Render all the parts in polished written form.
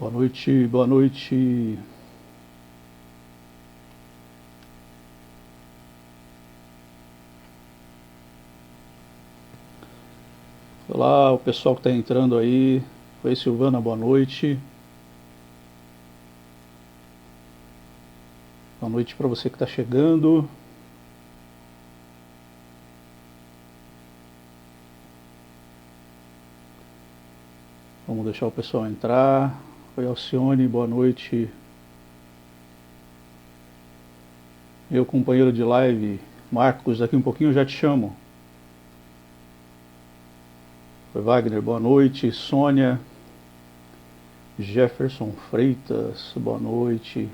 Boa noite, boa noite. Olá, o pessoal que está entrando aí. Oi, Silvana, boa noite. Boa noite para você que está chegando. Vamos deixar o pessoal entrar. Oi, Alcione, boa noite. Meu companheiro de live, Marcos, daqui um pouquinho eu já te chamo. Oi, Wagner, boa noite. Sônia, Jefferson Freitas, boa noite.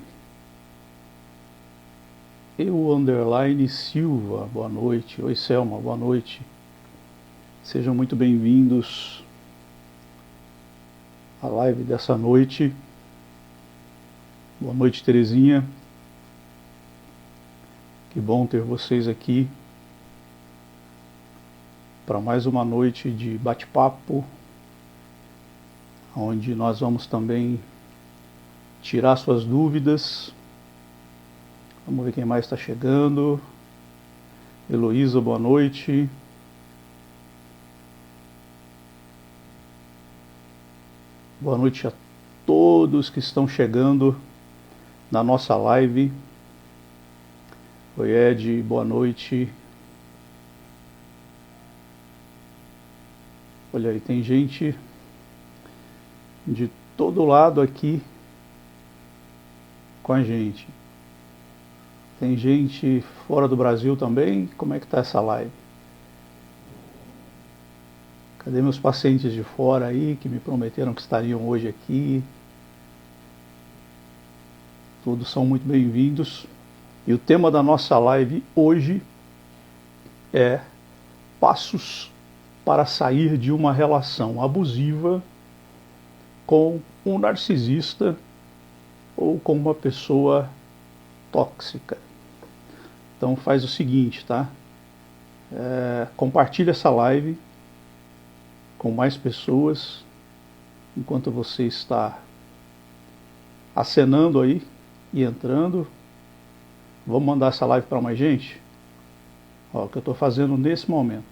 Silva, boa noite. Oi, Selma, boa noite. Sejam muito bem-vindos à live dessa noite. Boa noite, Terezinha. Que bom ter vocês aqui para mais uma noite de bate-papo, onde nós vamos também tirar suas dúvidas. Vamos ver quem mais está chegando. Heloísa, boa noite. Boa noite a todos que estão chegando na nossa live. Oi, Ed, boa noite. Olha aí, tem gente de todo lado aqui com a gente. Tem gente fora do Brasil também? Como é que tá essa live? Cadê meus pacientes de fora aí que me prometeram que estariam hoje aqui? Todos são muito bem-vindos. E o tema da nossa live hoje é passos para sair de uma relação abusiva com um narcisista ou com uma pessoa tóxica. Então faz o seguinte, tá? Compartilha essa live com mais pessoas enquanto você está acenando aí e entrando. Vamos mandar essa live para mais gente? Ó, o que eu estou fazendo nesse momento,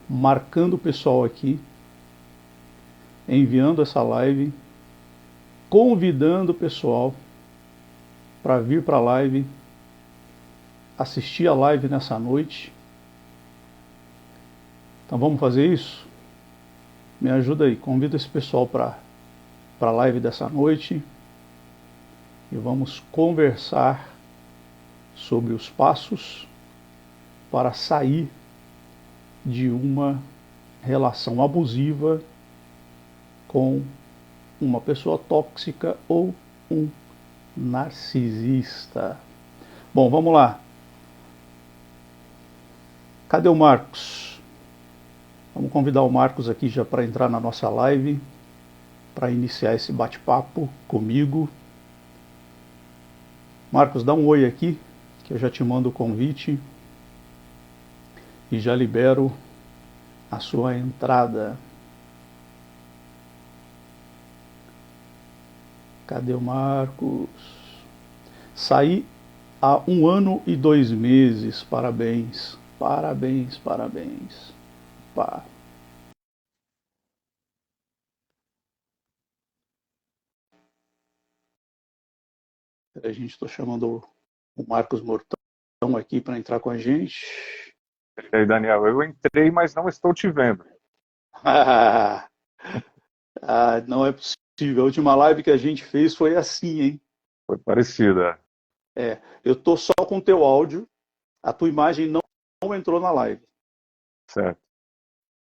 marcando o pessoal aqui, enviando essa live, convidando o pessoal para vir para a live, assistir a live nessa noite. Então vamos fazer isso? Me ajuda aí, convida esse pessoal para a live dessa noite e vamos conversar sobre os passos para sair de uma relação abusiva com uma pessoa tóxica ou um narcisista. Bom, vamos lá. Cadê o Marcos? Vamos convidar o Marcos aqui já para entrar na nossa live, para iniciar esse bate-papo comigo. Marcos, dá um oi aqui, que eu já te mando o convite e já libero a sua entrada. Cadê o Marcos? Saí há 1 ano e 2 meses. Parabéns, parabéns, parabéns. Pá. A gente está chamando o Marcos Mortão aqui para entrar com a gente. E aí, Daniel, eu entrei, mas não estou te vendo. Não é possível. A última live que a gente fez foi assim, hein? Foi parecida. Eu tô só com o teu áudio, a tua imagem não entrou na live, Certo.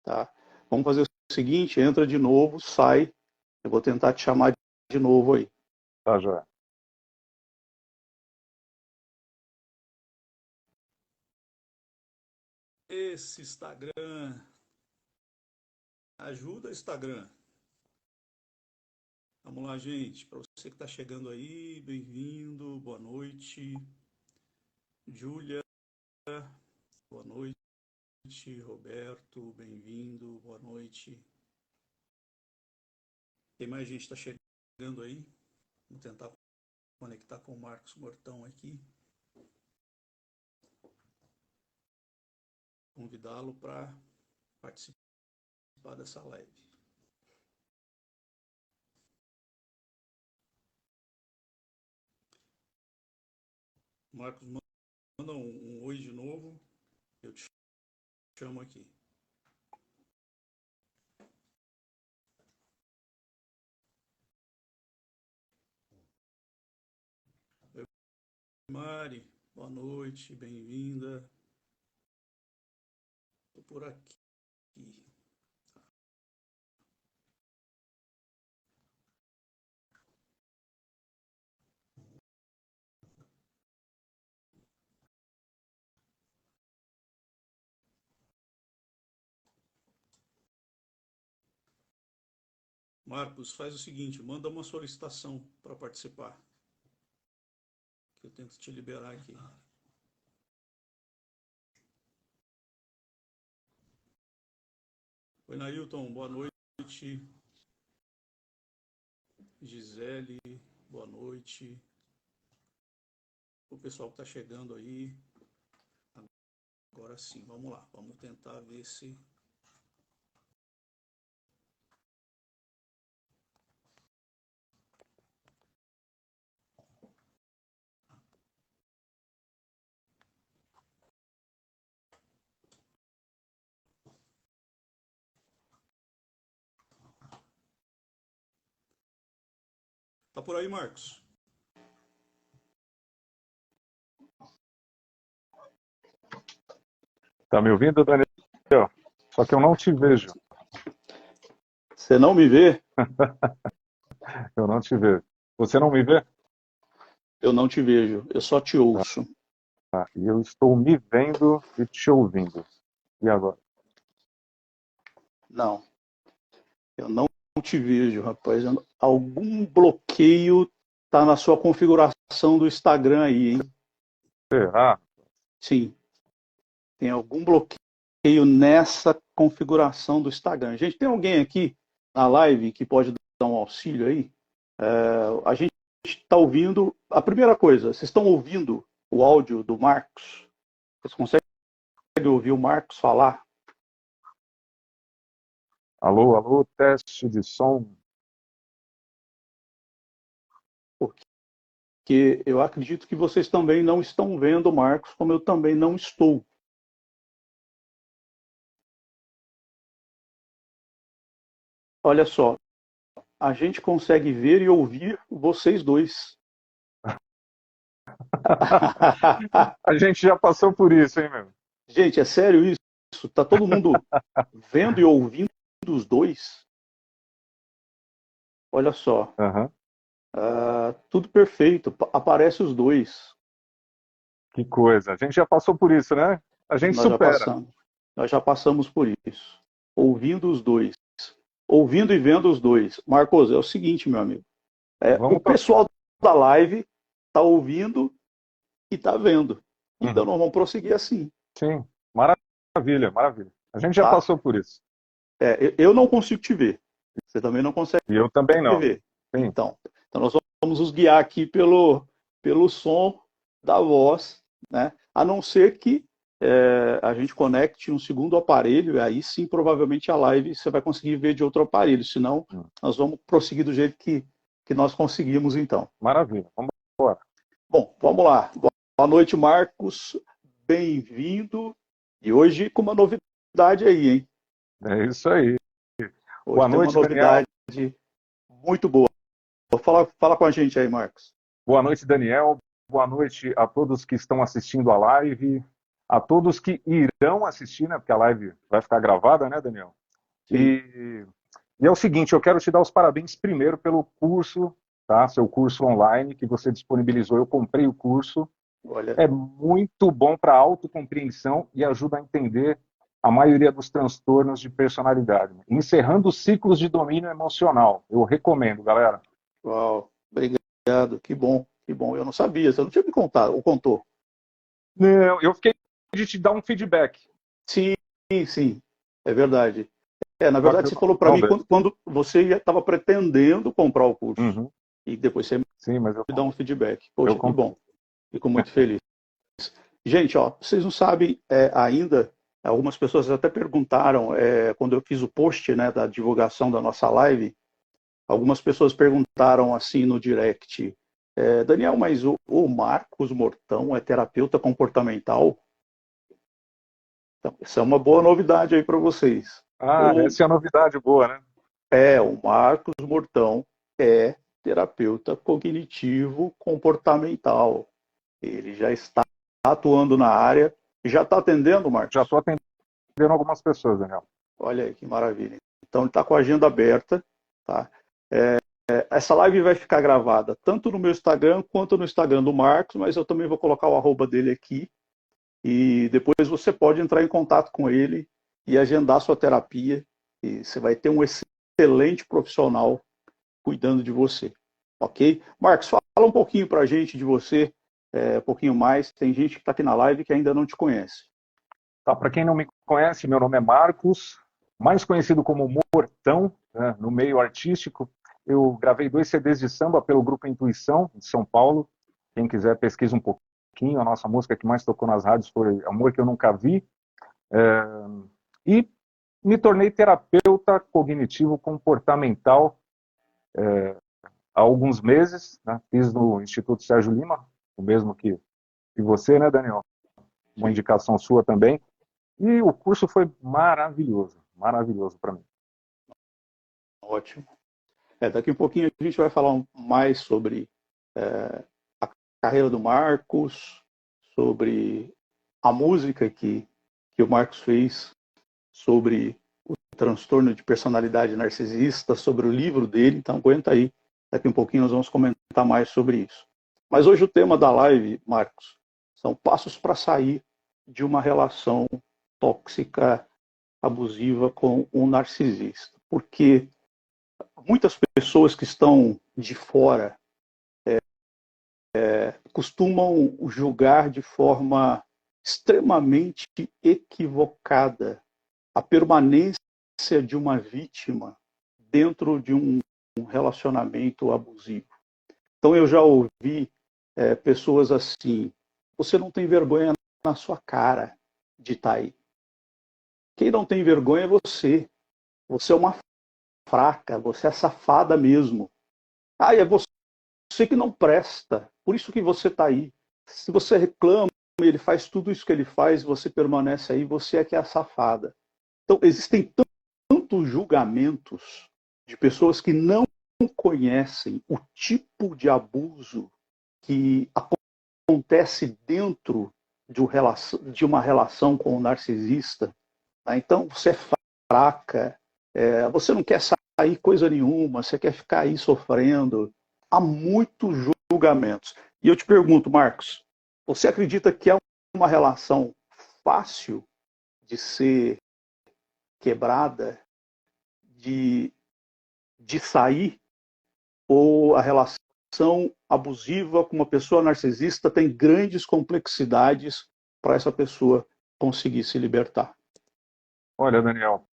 tá? Vamos fazer o seguinte, entra de novo, sai, eu vou tentar te chamar de novo aí. Tá, já. Esse Instagram, ajuda Instagram. Vamos lá, gente, para você que está chegando aí, bem-vindo, boa noite. Júlia, boa noite. Roberto, bem-vindo, boa noite. Tem mais gente que está chegando chegando aí. Vou tentar conectar com o Marcos Mortão aqui. Convidá-lo para participar dessa live. Marcos, manda um oi de novo. Eu te chamo aqui. Oi, Mari, boa noite, bem-vinda. Estou por aqui. Marcos, faz o seguinte, manda uma solicitação para participar. Que eu tento te liberar aqui. Oi, Nailton, boa noite. Gisele, boa noite. O pessoal que está chegando aí. Agora sim, vamos lá. Vamos tentar ver se... Tá por aí, Marcos? Tá me ouvindo, Daniel? Só que eu não te vejo. Você não me vê? Eu não te vejo. Você não me vê? Eu não te vejo, eu só te ouço. Ah, e eu estou me vendo e te ouvindo. E agora? Não, eu não te vejo, rapaz. Algum bloqueio tá na sua configuração do Instagram aí, hein? Será? Sim, tem algum bloqueio nessa configuração do Instagram. Gente, tem alguém aqui na live que pode dar um auxílio aí? A gente está ouvindo... A primeira coisa, vocês estão ouvindo o áudio do Marcos? Vocês conseguem ouvir o Marcos falar? Alô, alô, teste de som. Porque eu acredito que vocês também não estão vendo o Marcos, como eu também não estou. Olha só, a gente consegue ver e ouvir vocês dois. A gente já passou por isso, hein, meu? Gente, é sério isso? Tá todo mundo vendo e ouvindo os dois? Olha só, Uhum. tudo perfeito, aparece os dois. Que coisa. A gente já passou por isso, né? A gente supera. Nós já passamos por isso. Ouvindo os dois. Ouvindo e vendo os dois. Marcos, é o seguinte, meu amigo. O pessoal da live está ouvindo e está vendo. Então nós vamos prosseguir assim. Sim, maravilha, maravilha. A gente já passou por isso. Eu não consigo te ver. Você também não consegue E eu também não. ver. Sim. Então nós vamos nos guiar aqui pelo som da voz, né? A não ser que a gente conecte um segundo aparelho, e aí sim, provavelmente a live você vai conseguir ver de outro aparelho, senão nós vamos prosseguir do jeito que nós conseguimos, então. Maravilha, vamos embora. Bom, vamos lá. Boa noite, Marcos, bem-vindo, e hoje com uma novidade aí, hein? É isso aí. Hoje boa tem noite, uma novidade Daniel. muito boa. Fala com a gente aí, Marcos. Boa noite, Daniel. Boa noite a todos que estão assistindo a live, a todos que irão assistir, né? Porque a live vai ficar gravada, né, Daniel? E é o seguinte, eu quero te dar os parabéns primeiro pelo curso, tá? Seu curso online que você disponibilizou. Eu comprei o curso. Olha. É muito bom para autocompreensão e ajuda a entender a maioria dos transtornos de personalidade. Encerrando os ciclos de domínio emocional. Eu recomendo, galera. Uau, obrigado. Que bom, que bom. Eu não sabia, você não tinha me contado, ou contou? Não, eu fiquei de te dar um feedback. Sim, sim, é verdade. Na verdade, você falou para mim quando você estava pretendendo comprar o curso. Uhum. E depois você me dá um feedback. Poxa, que bom. Fico muito feliz. Gente, ó, vocês não sabem ainda, algumas pessoas até perguntaram, quando eu fiz o post, né, da divulgação da nossa live, algumas pessoas perguntaram assim no direct, Daniel, mas o Marcos Mortão é terapeuta comportamental? Então, essa é uma boa novidade aí para vocês. Essa é a novidade boa, né? O Marcos Mortão é terapeuta cognitivo comportamental. Ele já está atuando na área. Já está atendendo, Marcos? Já estou atendendo algumas pessoas, Daniel. Olha aí, que maravilha. Então, ele está com a agenda aberta. Tá? Essa live vai ficar gravada tanto no meu Instagram quanto no Instagram do Marcos, mas eu também vou colocar o arroba dele aqui. E depois você pode entrar em contato com ele e agendar sua terapia. E você vai ter um excelente profissional cuidando de você. Ok? Marcos, fala um pouquinho para a gente de você, um pouquinho mais. Tem gente que está aqui na live que ainda não te conhece. Tá, para quem não me conhece, meu nome é Marcos, mais conhecido como Mortão, né, no meio artístico. Eu gravei 2 CDs de samba pelo Grupo Intuição, de São Paulo. Quem quiser, pesquisa um pouquinho. A nossa música que mais tocou nas rádios foi Amor Que Eu Nunca Vi. E me tornei terapeuta cognitivo comportamental há alguns meses. Né? Fiz no Instituto Sérgio Lima, o mesmo que você, né, Daniel? Uma indicação sua também. E o curso foi maravilhoso para mim. Ótimo. Daqui a um pouquinho a gente vai falar mais sobre a carreira do Marcos, sobre a música que o Marcos fez, sobre o transtorno de personalidade narcisista, sobre o livro dele. Então aguenta aí. Daqui a um pouquinho nós vamos comentar mais sobre isso. Mas hoje o tema da live, Marcos, são passos para sair de uma relação tóxica, abusiva com um narcisista. Porque muitas pessoas que estão de fora costumam julgar de forma extremamente equivocada a permanência de uma vítima dentro de um relacionamento abusivo. Então eu já ouvi pessoas assim, você não tem vergonha na sua cara de estar aí. Quem não tem vergonha é você. Você é uma fraca, você é safada mesmo. É você que não presta, por isso que você está aí. Se você reclama, ele faz tudo isso que ele faz, você permanece aí, você é que é a safada. Então, existem tantos julgamentos de pessoas que não conhecem o tipo de abuso que acontece dentro de uma relação com o narcisista. Então, você é fraca, você não quer sair coisa nenhuma, você quer ficar aí sofrendo. Há muitos julgamentos. E eu te pergunto, Marcos, você acredita que é uma relação fácil de ser quebrada, de sair, ou a relação abusiva com uma pessoa narcisista tem grandes complexidades para essa pessoa conseguir se libertar? Olha, Daniel,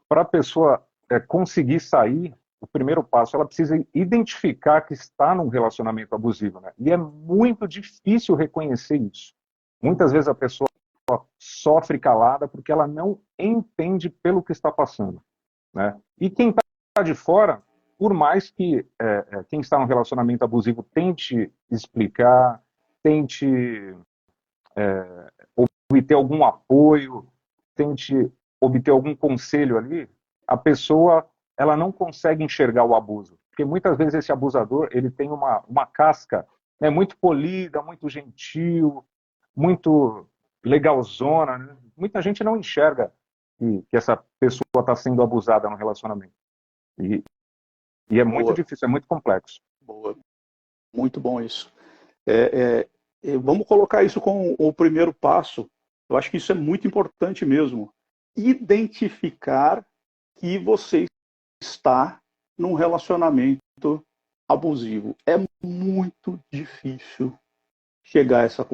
para a pessoa conseguir sair, o primeiro passo, ela precisa identificar que está num relacionamento abusivo, né? E é muito difícil reconhecer isso. Muitas vezes a pessoa sofre calada porque ela não entende pelo que está passando, né? E quem está de fora, por mais que quem está num relacionamento abusivo tente explicar, tente obter algum apoio, tente obter algum conselho ali, a pessoa ela não consegue enxergar o abuso. Porque muitas vezes esse abusador ele tem uma casca, né, muito polida, muito gentil, muito legalzona. Né? Muita gente não enxerga que essa pessoa está sendo abusada no relacionamento. E é muito difícil, é muito complexo. Boa. Muito bom isso. Vamos colocar isso como o primeiro passo. Eu acho que isso é muito importante mesmo. Identificar que você está num relacionamento abusivo. É muito difícil chegar a essa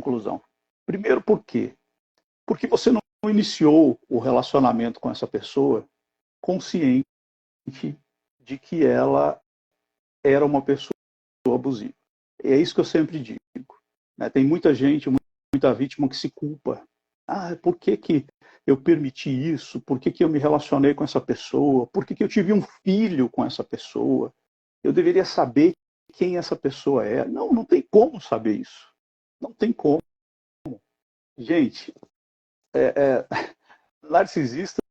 conclusão. Primeiro, por quê? Porque você não iniciou o relacionamento com essa pessoa consciente de que ela era uma pessoa abusiva. E é isso que eu sempre digo, né? Tem muita gente, muita vítima que se culpa. Por que eu permiti isso? Por que eu me relacionei com essa pessoa? Por que eu tive um filho com essa pessoa? Eu deveria saber quem essa pessoa é. Não, não tem como saber isso. Não tem como. Gente, narcisista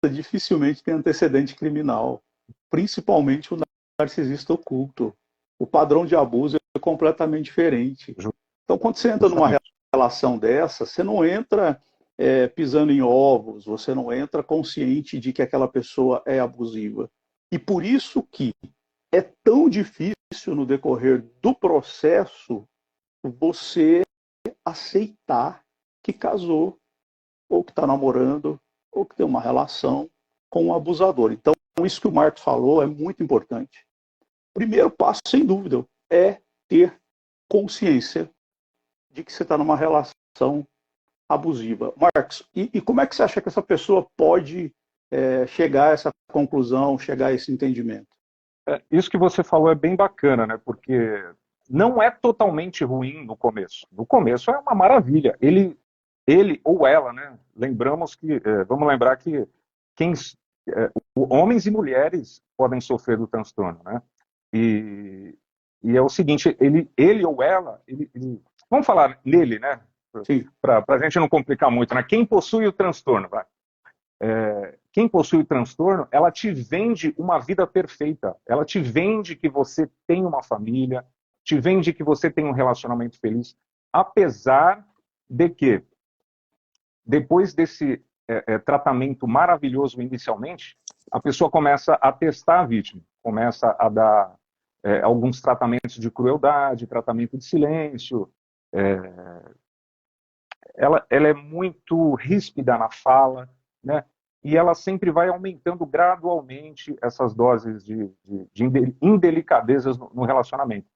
dificilmente tem antecedente criminal, principalmente o narcisista oculto. O padrão de abuso é completamente diferente. Então, quando você entra numa relação dessa, você não entra pisando em ovos, você não entra consciente de que aquela pessoa é abusiva. E por isso que é tão difícil no decorrer do processo você aceitar que casou, ou que está namorando, ou que tem uma relação com um abusador. Então, isso que o Marcos falou é muito importante. O primeiro passo, sem dúvida, é ter consciência de que você está numa relação abusiva. Marcos, e como é que você acha que essa pessoa pode chegar a essa conclusão, chegar a esse entendimento? Isso que você falou é bem bacana, né? Porque não é totalmente ruim no começo. No começo é uma maravilha. Ele ou ela, né? Lembramos que, vamos lembrar que homens e mulheres podem sofrer do transtorno, né? E é o seguinte, ele ou ela, vamos falar nele, né? Para a gente não complicar muito, né? Quem possui o transtorno, vai. Quem possui o transtorno, ela te vende uma vida perfeita. Ela te vende que você tem uma família, te vende que você tem um relacionamento feliz, apesar de que, depois desse tratamento maravilhoso inicialmente, a pessoa começa a testar a vítima, começa a dar alguns tratamentos de crueldade, tratamento de silêncio. Ela é muito ríspida na fala, né? E ela sempre vai aumentando gradualmente essas doses de indelicadezas no relacionamento.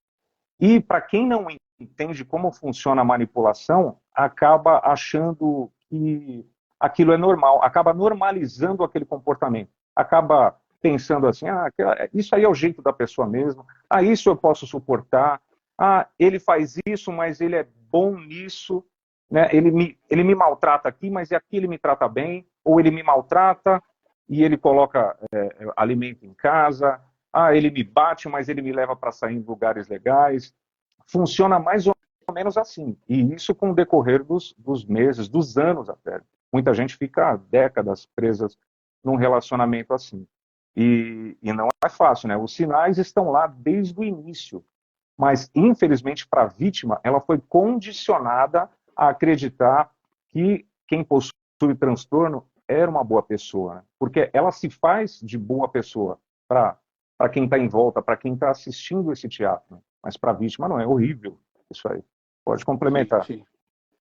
E para quem não entende como funciona a manipulação, acaba achando que aquilo é normal, acaba normalizando aquele comportamento, acaba pensando assim, isso aí é o jeito da pessoa mesmo, isso eu posso suportar, ele faz isso, mas ele é bom nisso, né? Ele me maltrata aqui, mas aqui ele me trata bem, ou ele me maltrata e ele coloca alimento em casa, ele me bate, mas ele me leva para sair em lugares legais. Funciona mais ou menos assim. E isso com o decorrer dos meses, dos anos até. Muita gente fica décadas presas num relacionamento assim. E não é fácil, né? Os sinais estão lá desde o início. Mas, infelizmente, para a vítima, ela foi condicionada a acreditar que quem possui transtorno era uma boa pessoa, né? Porque ela se faz de boa pessoa para quem está em volta, para quem está assistindo esse teatro, né? Mas para a vítima não, é horrível isso aí. Pode complementar. Sim.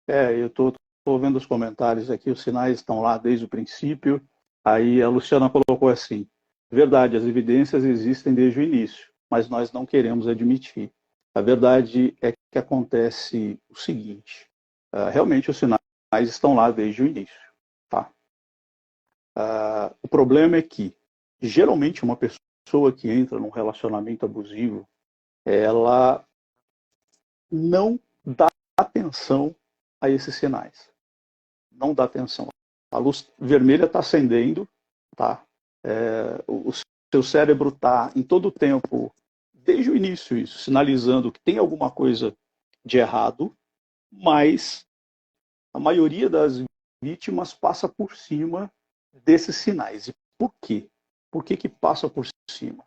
Eu estou vendo os comentários aqui, os sinais estão lá desde o princípio. Aí a Luciana colocou assim, verdade, as evidências existem desde o início, mas nós não queremos admitir. A verdade é que acontece o seguinte, realmente os sinais estão lá desde o início. Tá? O problema é que, geralmente, uma pessoa que entra num relacionamento abusivo, ela não dá atenção a esses sinais. Não dá atenção. A luz vermelha está acendendo, tá? O seu cérebro está em todo o tempo, desde o início, isso, sinalizando que tem alguma coisa de errado, mas a maioria das vítimas passa por cima desses sinais. E por quê? Por que passa por cima?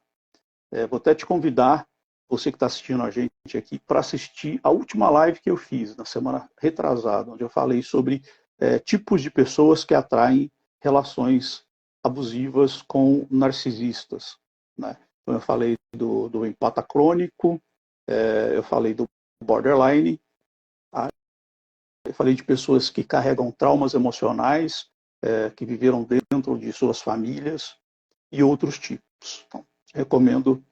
Vou até te convidar, você que está assistindo a gente aqui, para assistir a última live que eu fiz na semana retrasada, onde eu falei sobre tipos de pessoas que atraem relações abusivas com narcisistas, né? Então eu falei do empata crônico, eu falei do borderline, eu falei de pessoas que carregam traumas emocionais, que viveram dentro de suas famílias e outros tipos. Então, recomendo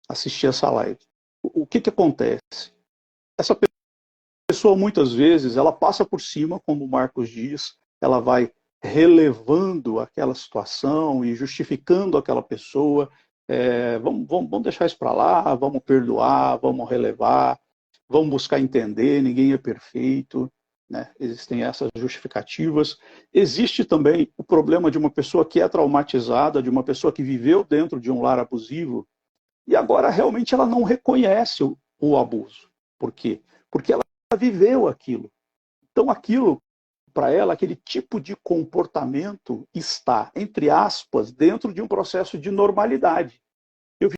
assistir essa live. O que acontece? Essa pessoa, muitas vezes, ela passa por cima, como o Marcos diz, ela vai relevando aquela situação e justificando aquela pessoa. Vamos deixar isso para lá, vamos perdoar, vamos relevar, vamos buscar entender, ninguém é perfeito, né? Existem essas justificativas. Existe também o problema de uma pessoa que é traumatizada, de uma pessoa que viveu dentro de um lar abusivo, e agora realmente ela não reconhece o abuso. Por quê? Porque ela viveu aquilo. Então aquilo, para ela, aquele tipo de comportamento está, entre aspas, dentro de um processo de normalidade. Eu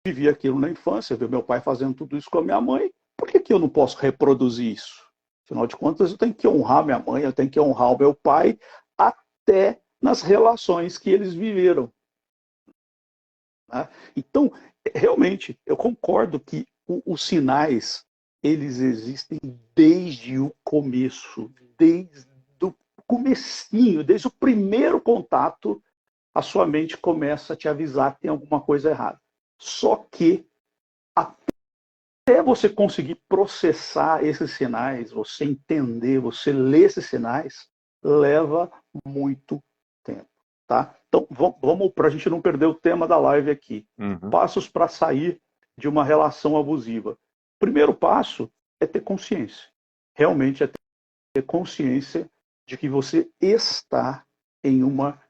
vivi aquilo na infância, vi meu pai fazendo tudo isso com a minha mãe, por que eu não posso reproduzir isso? Afinal de contas, eu tenho que honrar minha mãe, eu tenho que honrar o meu pai, até nas relações que eles viveram. Né? Então, realmente, eu concordo que os sinais, eles existem desde o começo, desde o comecinho, desde o primeiro contato, a sua mente começa a te avisar que tem alguma coisa errada. Só que, até você conseguir processar esses sinais, você entender, você ler esses sinais, leva muito tempo. Tá? Então, vamos para a gente não perder o tema da live aqui. Passos para sair de uma relação abusiva. O primeiro passo é ter consciência. Realmente é ter consciência de que você está em uma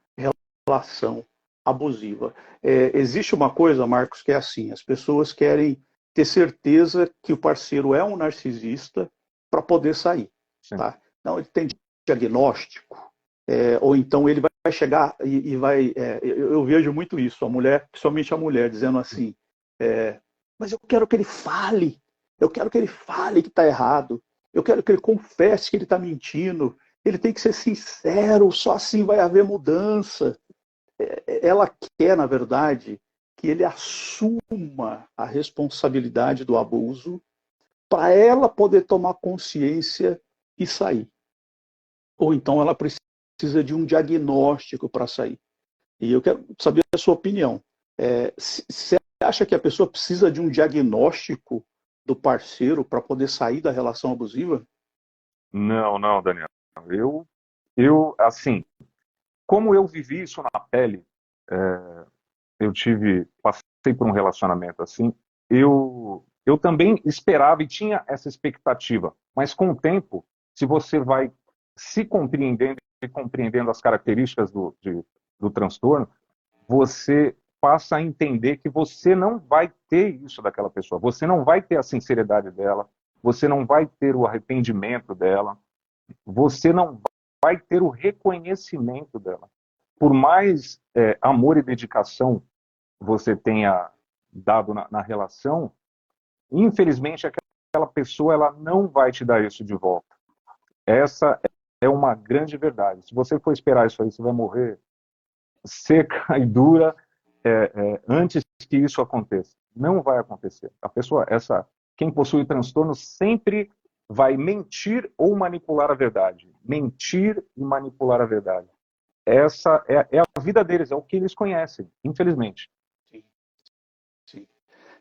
relação abusiva. Existe uma coisa, Marcos, que é assim: as pessoas querem ter certeza que o parceiro é um narcisista para poder sair. Tá? Não, ele tem diagnóstico, ou então ele vai chegar e vai... eu vejo muito isso, a mulher, principalmente a mulher, dizendo assim, mas eu quero que ele fale, eu quero que ele fale que está errado, eu quero que ele confesse que ele está mentindo, ele tem que ser sincero, só assim vai haver mudança. Ela quer, na verdade, que ele assuma a responsabilidade do abuso para ela poder tomar consciência e sair. Ou então ela precisa de um diagnóstico para sair. E eu quero saber a sua opinião. Você acha que a pessoa precisa de um diagnóstico do parceiro para poder sair da relação abusiva? Não, Daniel. Assim, como eu vivi isso na pele, passei por um relacionamento assim, eu também esperava e tinha essa expectativa, mas com o tempo, se você vai se compreendendo e compreendendo as características do transtorno, você passa a entender que você não vai ter isso daquela pessoa, você não vai ter a sinceridade dela, você não vai ter o arrependimento dela, você não vai ter o reconhecimento dela. Por mais amor e dedicação você tenha dado na relação, infelizmente aquela pessoa ela não vai te dar isso de volta. Essa é uma grande verdade. Se você for esperar isso aí, você vai morrer seca e dura antes que isso aconteça. Não vai acontecer. A pessoa, quem possui transtorno sempre vai mentir ou manipular a verdade. Mentir e manipular a verdade. Essa é a vida deles, é o que eles conhecem, infelizmente. Sim.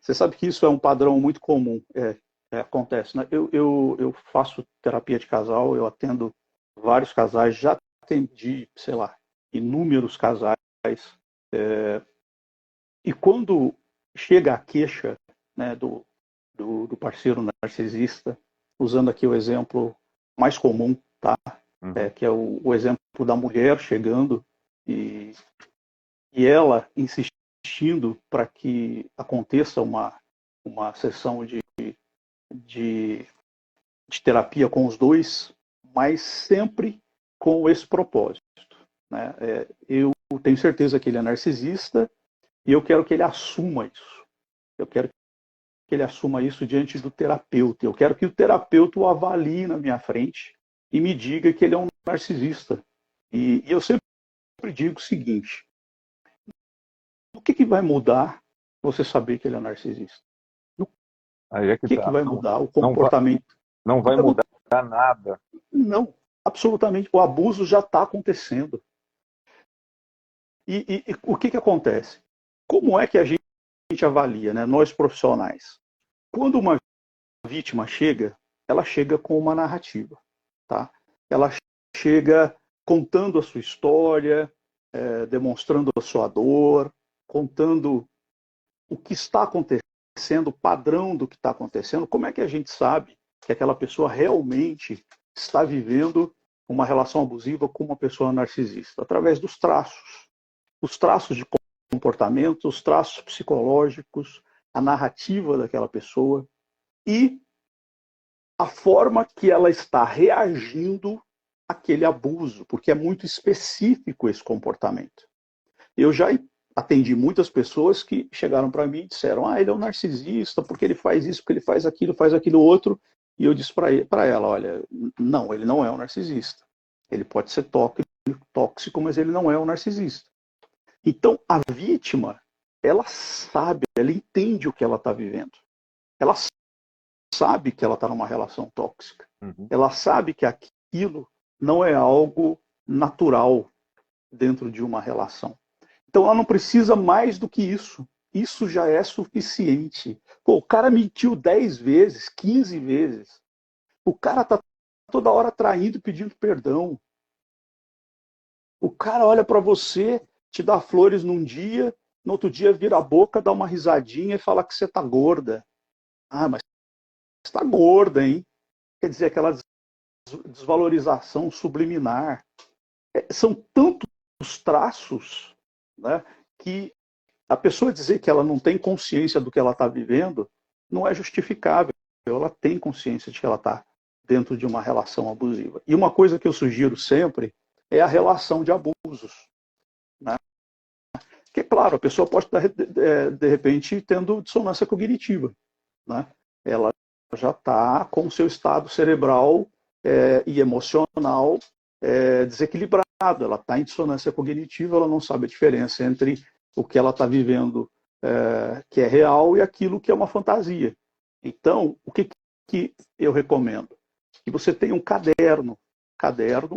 Você sabe que isso é um padrão muito comum. Acontece, né? Eu faço terapia de casal, eu atendo vários casais, já atendi, sei lá, inúmeros casais. E quando chega a queixa, né, do parceiro narcisista, usando aqui o exemplo mais comum, tá? Que é o exemplo da mulher chegando e ela insistindo para que aconteça uma sessão de terapia com os dois, mas sempre com esse propósito. Né? Eu tenho certeza que ele é narcisista e eu quero que ele assuma isso. Eu quero que ele assuma isso diante do terapeuta. Eu quero que o terapeuta o avalie na minha frente e me diga que ele é um narcisista. E eu sempre digo o seguinte: o que vai mudar você saber que ele é narcisista? Aí é o que vai mudar? O comportamento. Não vai mudar nada. Não, absolutamente. O abuso já está acontecendo. E o que acontece? Como é que a gente avalia, né? Nós profissionais? Quando uma vítima chega, ela chega com uma narrativa. Tá? Ela chega contando a sua história, demonstrando a sua dor, contando o que está acontecendo, o padrão do que está acontecendo. Como é que a gente sabe que aquela pessoa realmente está vivendo uma relação abusiva com uma pessoa narcisista? Através dos traços. Os traços de comportamento, os traços psicológicos, a narrativa daquela pessoa e a forma que ela está reagindo àquele abuso, porque é muito específico esse comportamento. Eu já atendi muitas pessoas que chegaram para mim e disseram: ele é um narcisista, porque ele faz isso, porque ele faz aquilo outro. E eu disse para ela: olha, não, ele não é um narcisista. Ele pode ser tóxico, mas ele não é um narcisista. Então, a vítima, ela sabe, ela entende o que ela está vivendo. Ela sabe que ela está numa relação tóxica. Ela sabe que aquilo não é algo natural dentro de uma relação. Então ela não precisa mais do que isso. Isso já é suficiente. Pô, o cara mentiu 10 vezes, 15 vezes. O cara está toda hora traindo, pedindo perdão. O cara olha para você, te dá flores num dia, no outro dia vira a boca, dá uma risadinha e fala que você está gorda. Ah, mas você está gorda, hein? Quer dizer, aquela desvalorização subliminar. São tantos traços, né, que a pessoa dizer que ela não tem consciência do que ela está vivendo não é justificável. Ela tem consciência de que ela está dentro de uma relação abusiva. E uma coisa que eu sugiro sempre é a relação de abusos. Né? Que, claro, a pessoa pode estar, de repente, tendo dissonância cognitiva. Né? Ela já está com o seu estado cerebral e emocional desequilibrado. Ela está em dissonância cognitiva, ela não sabe a diferença entre o que ela está vivendo, que é real, e aquilo que é uma fantasia. Então, o que eu recomendo? Que você tenha um caderno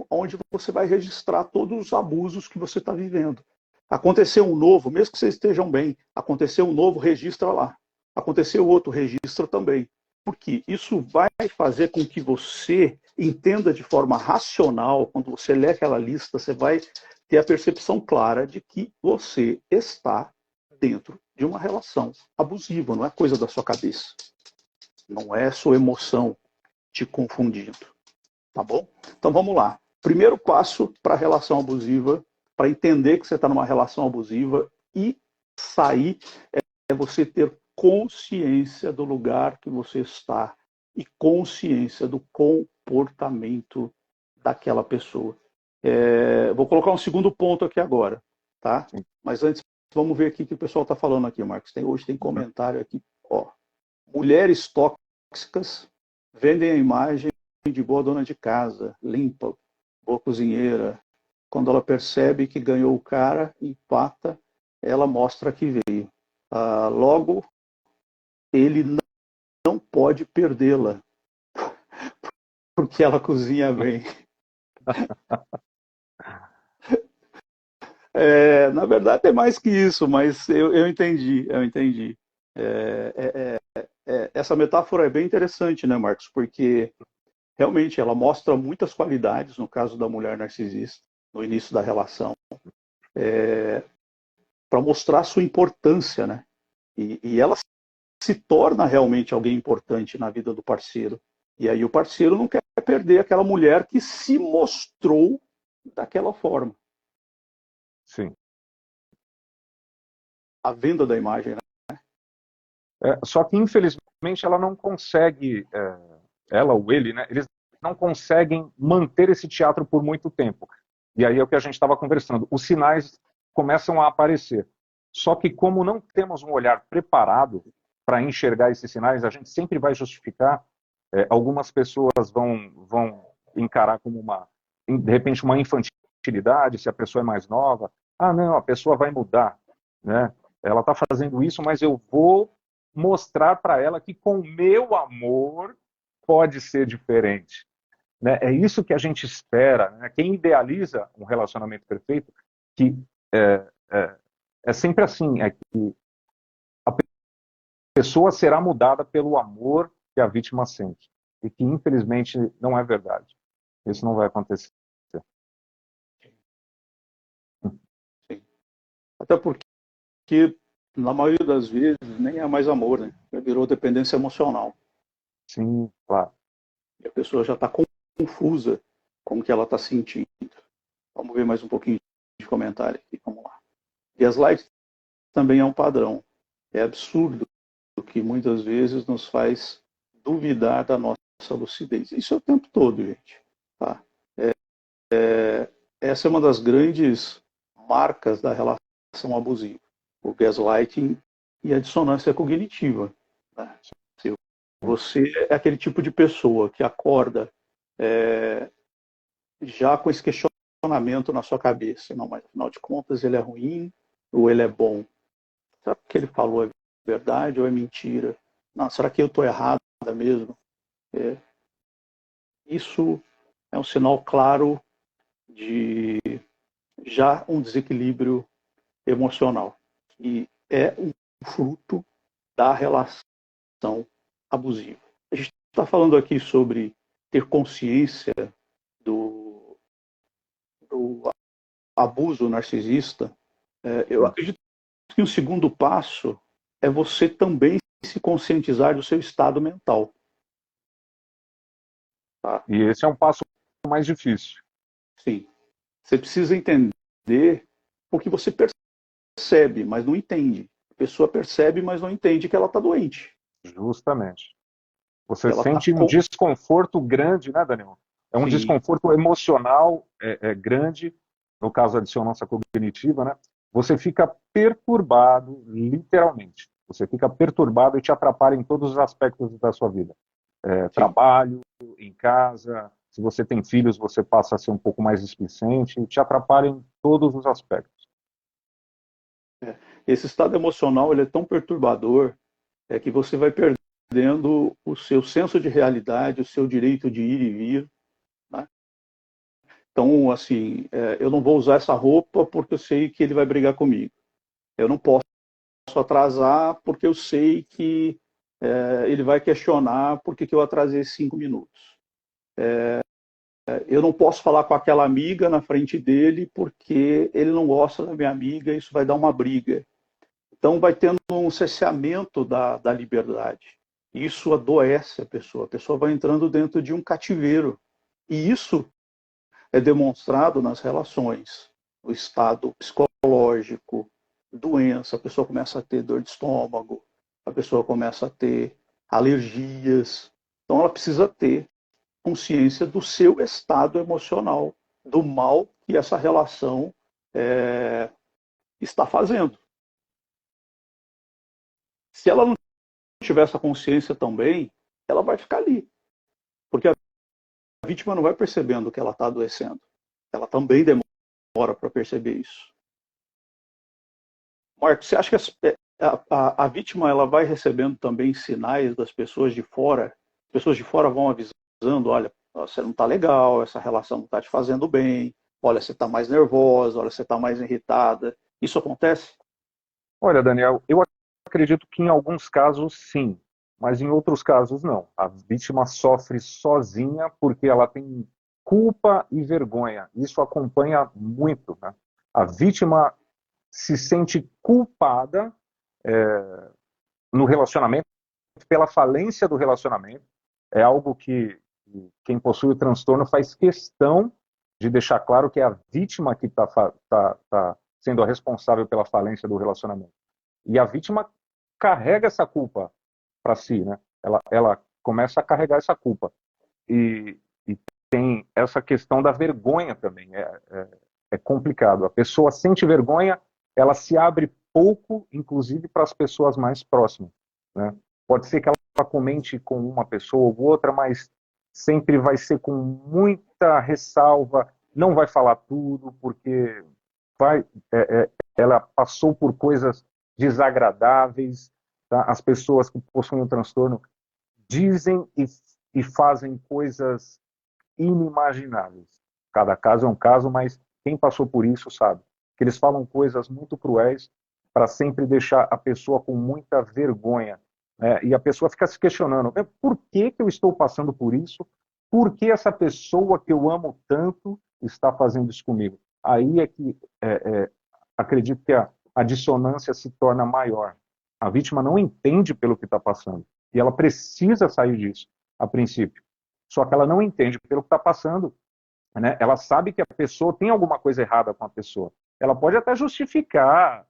onde você vai registrar todos os abusos que você está vivendo. Aconteceu um novo, mesmo que vocês estejam bem, aconteceu um novo, registra lá. Aconteceu outro, registra também. Porque isso vai fazer com que você entenda de forma racional, quando você lê aquela lista, você vai ter a percepção clara de que você está dentro de uma relação abusiva, não é coisa da sua cabeça. Não é sua emoção te confundindo. Tá bom? Então vamos lá. Primeiro passo para a relação abusiva, para entender que você está numa relação abusiva e sair, é você ter consciência do lugar que você está e consciência do comportamento daquela pessoa. Vou colocar um segundo ponto aqui agora, tá? Mas antes, vamos ver aqui o que o pessoal está falando aqui, Marcos. Hoje tem comentário aqui. Ó, mulheres tóxicas vendem a imagem de boa dona de casa, limpa, boa cozinheira. Quando ela percebe que ganhou o cara, empata, ela mostra que veio. Logo, ele não pode perdê-la, porque ela cozinha bem. Na verdade é mais que isso, mas eu entendi. Essa metáfora é bem interessante, né, Marcos? Porque realmente ela mostra muitas qualidades, no caso da mulher narcisista, no início da relação, para mostrar a sua importância, né? E ela se torna realmente alguém importante na vida do parceiro. E aí o parceiro não quer perder aquela mulher que se mostrou daquela forma. Sim. A venda da imagem, né? Só que, infelizmente, ela não consegue, ela ou ele, né, eles não conseguem manter esse teatro por muito tempo. E aí é o que a gente estava conversando. Os sinais começam a aparecer. Só que, como não temos um olhar preparado para enxergar esses sinais, a gente sempre vai justificar. Algumas pessoas vão encarar como de repente, uma infantilidade, se a pessoa é mais nova. Ah, não, a pessoa vai mudar, né? Ela está fazendo isso, mas eu vou mostrar para ela que com o meu amor pode ser diferente. Né? É isso que a gente espera. Né? Quem idealiza um relacionamento perfeito, que é sempre assim, é que a pessoa será mudada pelo amor que a vítima sente. E que, infelizmente, não é verdade. Isso não vai acontecer. Até porque, na maioria das vezes, nem é mais amor, né? Já virou dependência emocional. Sim, claro. E a pessoa já está confusa com o que ela está sentindo. Vamos ver mais um pouquinho de comentário aqui. Vamos lá. Gaslight também é um padrão. É absurdo que muitas vezes nos faz duvidar da nossa lucidez. Isso é o tempo todo, gente. Tá? Essa é uma das grandes marcas da relação abusiva. O gaslighting e a dissonância cognitiva. Né? Se você é aquele tipo de pessoa que acorda já com esse questionamento na sua cabeça. Não, mas afinal de contas ele é ruim ou ele é bom? Será que o que ele falou é verdade ou é mentira? Não, será que eu estou errada mesmo? É, isso é um sinal claro de já um desequilíbrio emocional. E é um fruto da relação abusiva. A gente está falando aqui sobre ter consciência do abuso narcisista. Eu acredito que o segundo passo é você também se conscientizar do seu estado mental. Tá? E esse é um passo mais difícil. Sim. Você precisa entender o que você percebe, mas não entende. A pessoa percebe, mas não entende que ela está doente. Justamente. Você Ela está sente um desconforto grande, né, Daniel? É um Sim. desconforto emocional grande, no caso da dissonância cognitiva, né? Você fica perturbado, literalmente. Você fica perturbado e te atrapalha em todos os aspectos da sua vida. Trabalho, em casa, se você tem filhos, você passa a ser um pouco mais displicente, te atrapalha em todos os aspectos. Esse estado emocional ele é tão perturbador que você vai perdendo o seu senso de realidade, o seu direito de ir e vir. Né? Então, assim, eu não vou usar essa roupa porque eu sei que ele vai brigar comigo. Eu não posso atrasar porque eu sei que ele vai questionar por que eu atrasei 5 minutos. Eu não posso falar com aquela amiga na frente dele porque ele não gosta da minha amiga, isso vai dar uma briga. Então vai tendo um cerceamento da liberdade. Isso adoece a pessoa vai entrando dentro de um cativeiro. E isso é demonstrado nas relações, no estado psicológico, doença, a pessoa começa a ter dor de estômago, a pessoa começa a ter alergias. Então ela precisa ter consciência do seu estado emocional, do mal que essa relação está fazendo. Se ela não tiver essa consciência também, ela vai ficar ali. Porque a vítima não vai percebendo que ela está adoecendo. Ela também demora para perceber isso. Marcos, você acha que a vítima ela vai recebendo também sinais das pessoas de fora? As pessoas de fora vão avisando, olha, você não está legal, essa relação não está te fazendo bem, olha, você está mais nervosa, olha, você está mais irritada. Isso acontece? Olha, Daniel, eu acredito que em alguns casos sim, mas em outros casos não. A vítima sofre sozinha porque ela tem culpa e vergonha. Isso acompanha muito, né? A vítima se sente culpada no relacionamento pela falência do relacionamento. É algo que quem possui o transtorno faz questão de deixar claro que é a vítima que tá sendo a responsável pela falência do relacionamento. E a vítima carrega essa culpa para si, né? Ela começa a carregar essa culpa. E tem essa questão da vergonha também. É complicado. A pessoa sente vergonha, ela se abre pouco, inclusive para as pessoas mais próximas, né? Pode ser que ela comente com uma pessoa ou outra, mas sempre vai ser com muita ressalva, não vai falar tudo, porque vai, ela passou por coisas desagradáveis, tá? As pessoas que possuem o transtorno dizem e fazem coisas inimagináveis. Cada caso é um caso, mas quem passou por isso sabe que eles falam coisas muito cruéis para sempre deixar a pessoa com muita vergonha, né? E a pessoa fica se questionando, por que eu estou passando por isso? Por que essa pessoa que eu amo tanto está fazendo isso comigo? Aí é que acredito que a dissonância se torna maior. A vítima não entende pelo que está passando. E ela precisa sair disso, a princípio. Só que ela não entende pelo que está passando. Né? Ela sabe que a pessoa tem alguma coisa errada com a pessoa. Ela pode até justificar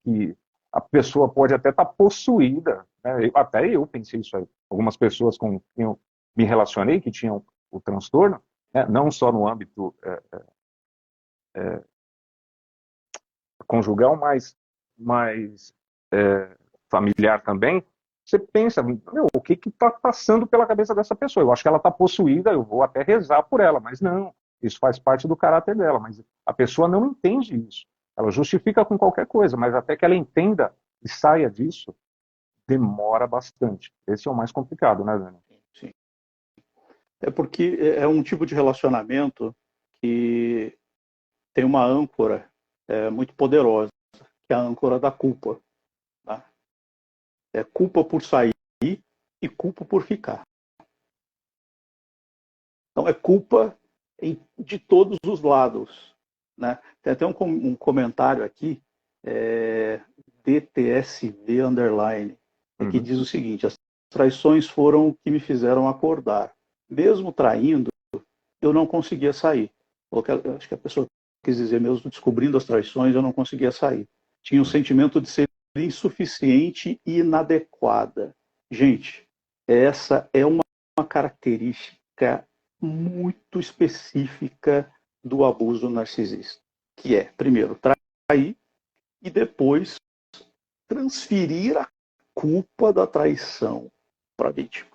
que a pessoa pode até estar possuída. Né? Até eu pensei isso aí. Algumas pessoas com quem eu me relacionei que tinham o transtorno, né? Não só no âmbito conjugal, mas familiar também. Você pensa, meu, o que está passando pela cabeça dessa pessoa? Eu acho que ela está possuída, eu vou até rezar por ela, mas não, isso faz parte do caráter dela, mas a pessoa não entende isso. Ela justifica com qualquer coisa, mas até que ela entenda e saia disso, demora bastante. Esse é o mais complicado, né, Daniel? Sim. É porque é um tipo de relacionamento que tem uma âncora muito poderosa, que é a âncora da culpa. Tá? É culpa por sair e culpa por ficar. Então é culpa de todos os lados. Né? Tem até um comentário aqui, DTSV underline, que diz o seguinte: as traições foram o que me fizeram acordar. Mesmo traindo, eu não conseguia sair. Acho que a pessoa quis dizer, mesmo descobrindo as traições, eu não conseguia sair. Tinha o sentimento de ser insuficiente e inadequada. Gente, essa é uma característica muito específica do abuso narcisista, que é, primeiro, trair e depois transferir a culpa da traição para a vítima.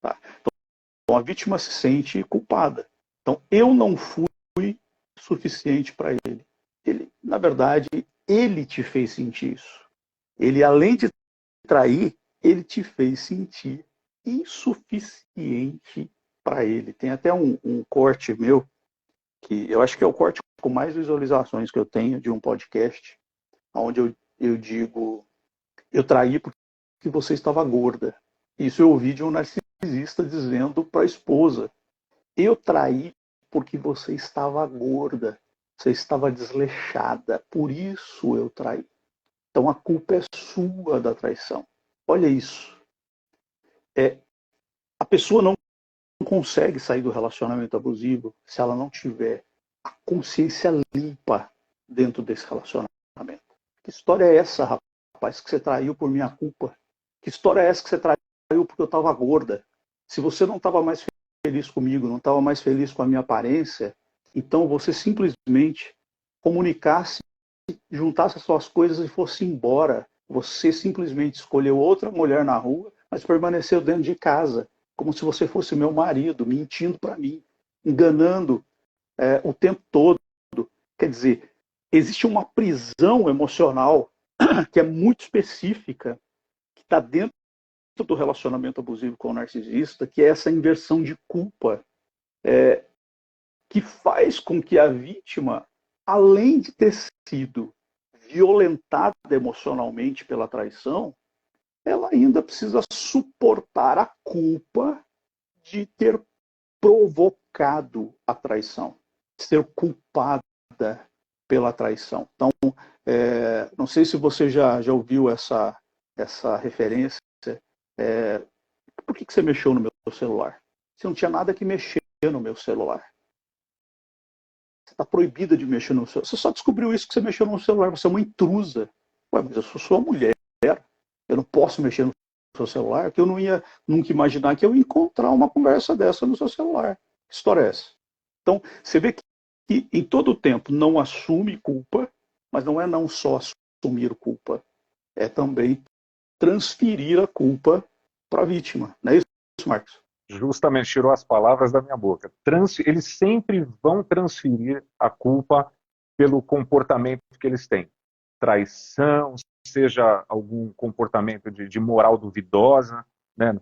Tá? Então, a vítima se sente culpada. Então, eu não fui suficiente para ele. Na verdade, ele te fez sentir isso. Ele, além de trair, ele te fez sentir insuficiente para ele. Tem até um corte meu, que eu acho que é o corte com mais visualizações que eu tenho de um podcast, onde eu digo, eu traí porque você estava gorda. Isso eu ouvi de um narcisista dizendo para a esposa, eu traí porque você estava gorda, você estava desleixada, por isso eu traí. Então a culpa é sua da traição. Olha isso. A pessoa não consegue sair do relacionamento abusivo se ela não tiver a consciência limpa dentro desse relacionamento. Que história é essa, rapaz, que você traiu por minha culpa? Que história é essa que você traiu porque eu estava gorda? Se você não estava mais feliz comigo, não estava mais feliz com a minha aparência, então você simplesmente comunicasse, juntasse as suas coisas e fosse embora. Você simplesmente escolheu outra mulher na rua, mas permaneceu dentro de casa, como se você fosse meu marido, mentindo para mim, enganando o tempo todo. Quer dizer, existe uma prisão emocional que é muito específica, que está dentro do relacionamento abusivo com o narcisista, que é essa inversão de culpa, que faz com que a vítima, além de ter sido violentada emocionalmente pela traição, ela ainda precisa suportar a culpa de ter provocado a traição, de ser culpada pela traição. Então, não sei se você já ouviu essa referência. Por que você mexeu no meu celular? Você não tinha nada que mexer no meu celular. Você está proibida de mexer no celular. Você só descobriu isso que você mexeu no celular. Você é uma intrusa. Ué, mas eu sou sua mulher. Eu não posso mexer no seu celular, que eu não ia nunca imaginar que eu ia encontrar uma conversa dessa no seu celular. Que história é essa? Então, você vê que em todo o tempo não assume culpa, mas não é não só assumir culpa, é também transferir a culpa para a vítima. Não é isso, Marcos? Justamente tirou as palavras da minha boca. Eles sempre vão transferir a culpa pelo comportamento que eles têm. Traição, seja algum comportamento de moral duvidosa, né?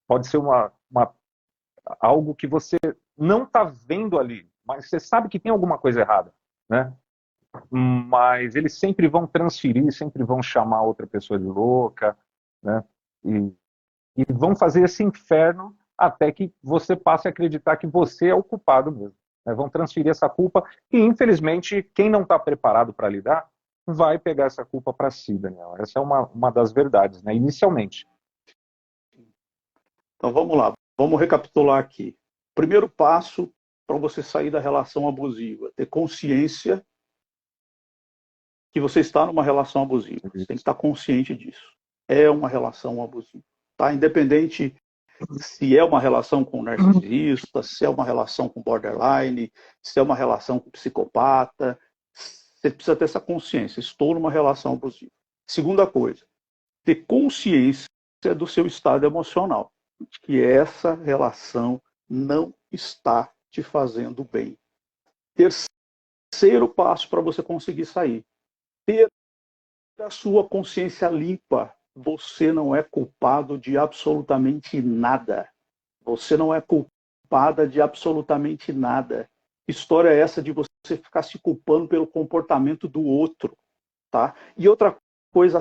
Pode ser algo que você não está vendo ali, mas você sabe que tem alguma coisa errada, né? Mas eles sempre vão transferir, sempre vão chamar outra pessoa de louca, né? E vão fazer esse inferno até que você passe a acreditar que você é o culpado mesmo. né? Vão transferir essa culpa e, infelizmente, quem não está preparado para lidar vai pegar essa culpa para si, Daniel. Essa é uma das verdades, né? Inicialmente. Então vamos lá, vamos recapitular aqui. Primeiro passo para você sair da relação abusiva, ter consciência que você está numa relação abusiva. Você tem que estar consciente disso. É uma relação abusiva. Tá? Independente se é uma relação com narcisista, se é uma relação com borderline, se é uma relação com psicopata, você precisa ter essa consciência. Estou numa relação abusiva. Segunda coisa, ter consciência do seu estado emocional, de que essa relação não está te fazendo bem. Terceiro passo para você conseguir sair, ter a sua consciência limpa. Você não é culpado de absolutamente nada. Você não é culpada de absolutamente nada. Que história é essa de você ficar se culpando pelo comportamento do outro? Tá? E outra coisa,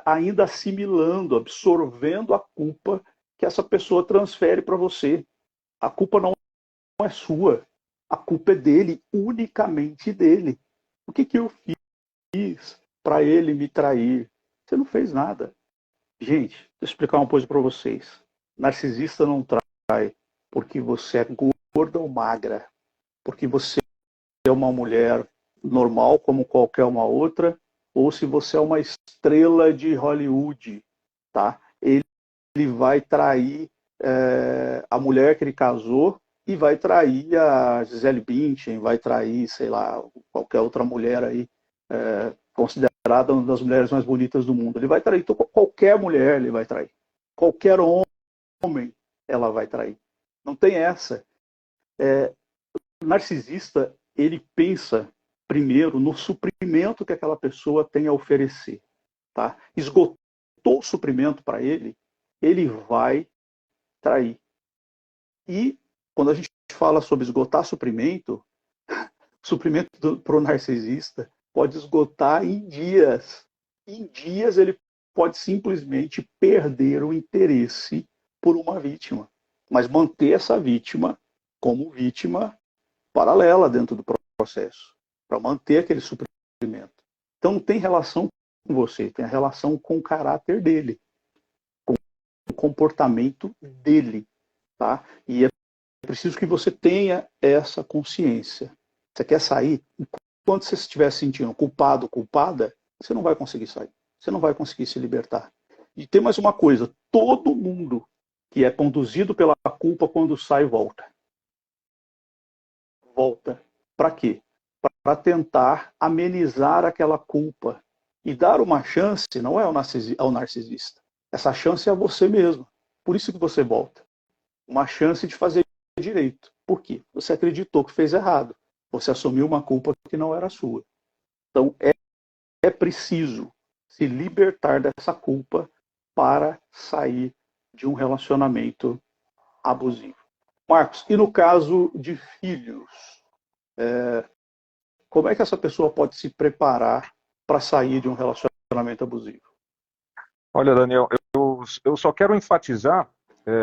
ainda assimilando, absorvendo a culpa que essa pessoa transfere para você. A culpa não é sua. A culpa é dele, unicamente dele. O que eu fiz para ele me trair? Você não fez nada. Gente, deixa eu explicar uma coisa para vocês. Narcisista não trai porque você é gorda ou magra, porque você é uma mulher normal como qualquer uma outra, ou se você é uma estrela de Hollywood, tá? Ele vai trair a mulher que ele casou e vai trair a Gisele Bündchen, vai trair, sei lá, qualquer outra mulher aí considerada uma das mulheres mais bonitas do mundo. Ele vai trair, então, qualquer mulher ele vai trair. Qualquer homem ela vai trair. Não tem essa. O narcisista, ele pensa primeiro no suprimento que aquela pessoa tem a oferecer. Tá? Esgotou o suprimento para ele, ele vai trair. E quando a gente fala sobre esgotar suprimento para o narcisista pode esgotar em dias. Em dias ele pode simplesmente perder o interesse por uma vítima, mas manter essa vítima como vítima paralela dentro do processo, para manter aquele suprimento. Então não tem relação com você, tem a relação com o caráter dele, com o comportamento dele, tá? E é preciso que você tenha essa consciência. Você quer sair? Enquanto você estiver se sentindo culpado, culpada, você não vai conseguir sair. Você não vai conseguir se libertar. E tem mais uma coisa, todo mundo que é conduzido pela culpa, quando sai, volta. Volta. Para quê? Para tentar amenizar aquela culpa e dar uma chance, não é ao narcisista. Essa chance é a você mesmo. Por isso que você volta. Uma chance de fazer direito. Por quê? Você acreditou que fez errado. Você assumiu uma culpa que não era sua. Então, é preciso se libertar dessa culpa para sair de um relacionamento abusivo. Marcos, e no caso de filhos, como é que essa pessoa pode se preparar para sair de um relacionamento abusivo? Olha, Daniel, eu só quero enfatizar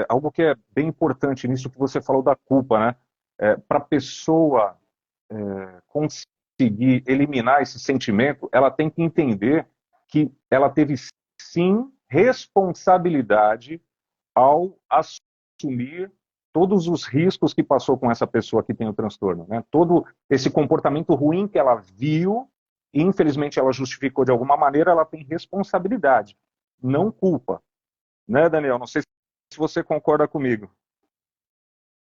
algo que é bem importante nisso que você falou da culpa, né? Para a pessoa conseguir eliminar esse sentimento, ela tem que entender que ela teve sim responsabilidade ao assumir todos os riscos que passou com essa pessoa que tem o transtorno, né? Todo esse comportamento ruim que ela viu, e infelizmente ela justificou de alguma maneira, ela tem responsabilidade, não culpa. Né, Daniel? Não sei se você concorda comigo.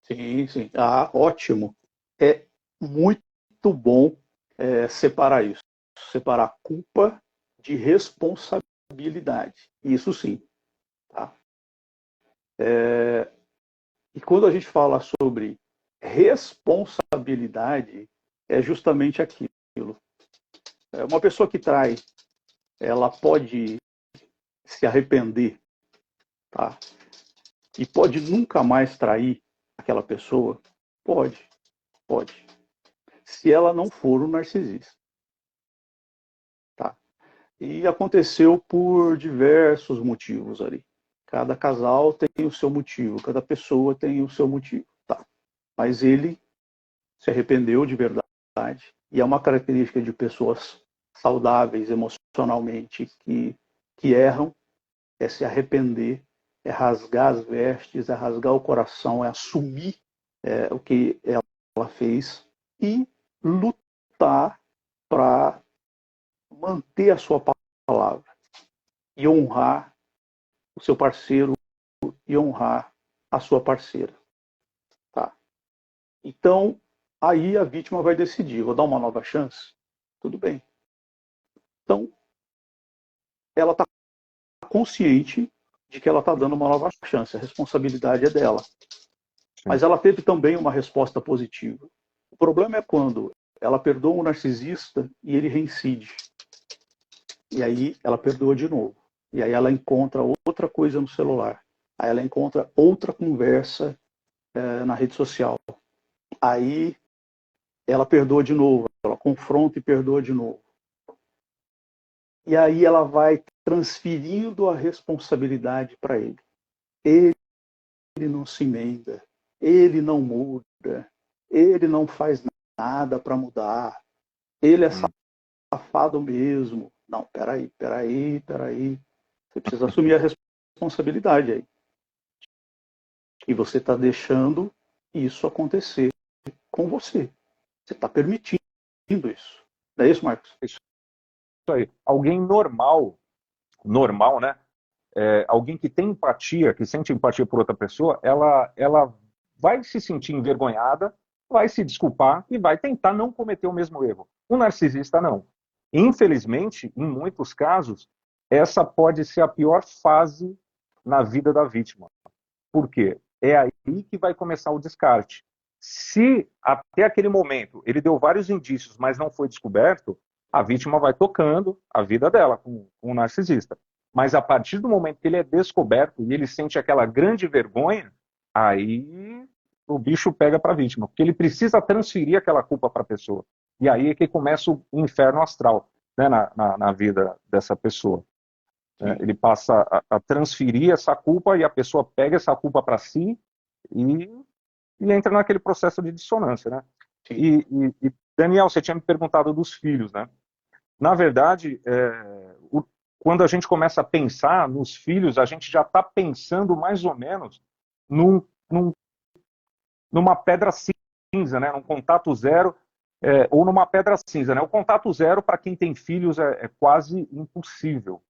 Sim, sim. Ah, ótimo. É muito bom separar isso. Separar culpa de responsabilidade. Isso sim. Tá? E quando a gente fala sobre responsabilidade, é justamente aquilo. Uma pessoa que trai, ela pode se arrepender, tá? E pode nunca mais trair aquela pessoa? Pode, pode. Se ela não for um narcisista. Tá? E aconteceu por diversos motivos ali. Cada casal tem o seu motivo, cada pessoa tem o seu motivo. Tá? Mas ele se arrependeu de verdade, e é uma característica de pessoas saudáveis emocionalmente que erram, é se arrepender, é rasgar as vestes, é rasgar o coração, é assumir o que ela fez e lutar para manter a sua palavra e honrar o seu parceiro e honrar a sua parceira. Tá? Então, aí a vítima vai decidir, vou dar uma nova chance? Tudo bem. Então, ela está consciente de que ela está dando uma nova chance, a responsabilidade é dela. Mas ela teve também uma resposta positiva. O problema é quando ela perdoa um narcisista e ele reincide. E aí ela perdoa de novo. E aí ela encontra outra coisa no celular. Aí ela encontra outra conversa na rede social. Aí ela perdoa de novo. Ela confronta e perdoa de novo. E aí ela vai transferindo a responsabilidade para ele. Ele não se emenda. Ele não muda. Ele não faz nada para mudar. Ele é safado mesmo. Não, peraí. Você precisa assumir a responsabilidade aí. E você está deixando isso acontecer com você. Você está permitindo isso. Não é isso, Marcos? Isso aí. Alguém normal, né? Alguém que tem empatia, que sente empatia por outra pessoa, ela vai se sentir envergonhada, vai se desculpar e vai tentar não cometer o mesmo erro. O narcisista não. Infelizmente, em muitos casos, essa pode ser a pior fase na vida da vítima. Por quê? É aí que vai começar o descarte. Se até aquele momento ele deu vários indícios, mas não foi descoberto, a vítima vai tocando a vida dela com o narcisista. Mas a partir do momento que ele é descoberto e ele sente aquela grande vergonha, aí o bicho pega para a vítima, porque ele precisa transferir aquela culpa para a pessoa. E aí é que começa o inferno astral, né, na vida dessa pessoa. Ele passa a transferir essa culpa e a pessoa pega essa culpa para si e entra naquele processo de dissonância, né? E, Daniel, você tinha me perguntado dos filhos, né? Na verdade, quando a gente começa a pensar nos filhos, a gente já está pensando mais ou menos numa pedra cinza, né? Num contato zero, ou numa pedra cinza, né? O contato zero, para quem tem filhos, é quase impossível,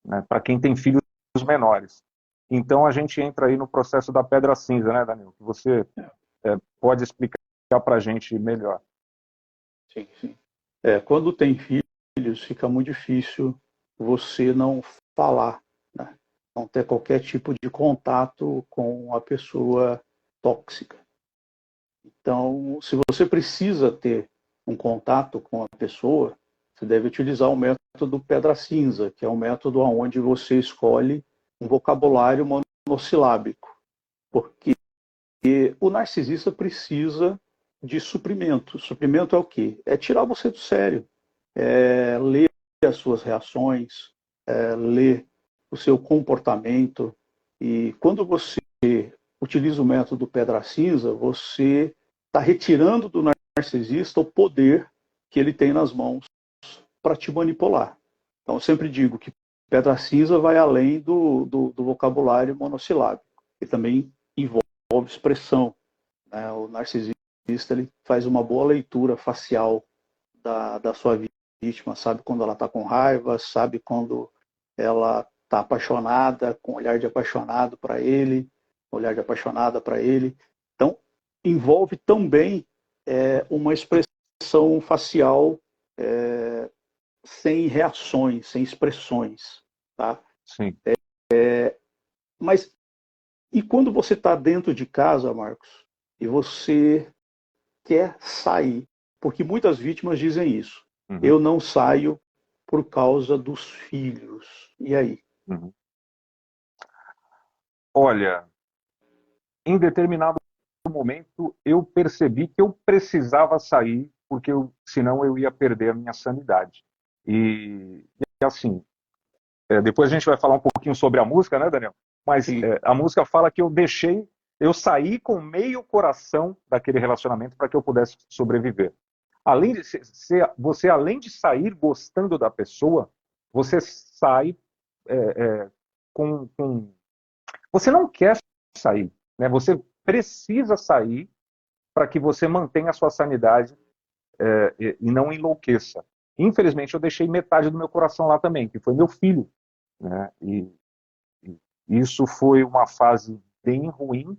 né? Para quem tem filhos menores. Então a gente entra aí no processo da pedra cinza, né, Daniel? Que você pode explicar para a gente melhor. Sim. Quando tem filhos, fica muito difícil você não falar, né? Não ter qualquer tipo de contato com a pessoa tóxica. Então, se você precisa ter um contato com a pessoa, você deve utilizar o método pedra cinza, que é um método onde você escolhe um vocabulário monossilábico, porque o narcisista precisa de suprimento. Suprimento é o quê? É tirar você do sério, é ler as suas reações, ler o seu comportamento. E quando você utiliza o método pedra cinza, você está retirando do narcisista o poder que ele tem nas mãos para te manipular. Então, eu sempre digo que pedra cinza vai além do vocabulário monossilábico, e também envolve expressão, né? O narcisista ele faz uma boa leitura facial da sua vítima, sabe quando ela está com raiva, sabe quando ela está apaixonada, com olhar de apaixonado para ele, olhar de apaixonada para ele. Então, envolve também uma expressão facial sem reações, sem expressões. Tá? Sim. Mas e quando você está dentro de casa, Marcos, e você quer sair? Porque muitas vítimas dizem isso. Uhum. Eu não saio por causa dos filhos. E aí? Uhum. Olha, em determinado momento eu percebi que eu precisava sair, porque senão eu ia perder a minha sanidade. E assim, depois a gente vai falar um pouquinho sobre a música, né, Daniel? Mas a música fala que eu deixei eu saí com meio coração daquele relacionamento para que eu pudesse sobreviver. Além de você, além de sair gostando da pessoa, você sai com. Você não quer sair, né? Você precisa sair para que você mantenha a sua sanidade e não enlouqueça. Infelizmente, eu deixei metade do meu coração lá também, que foi meu filho, né? E isso foi uma fase bem ruim.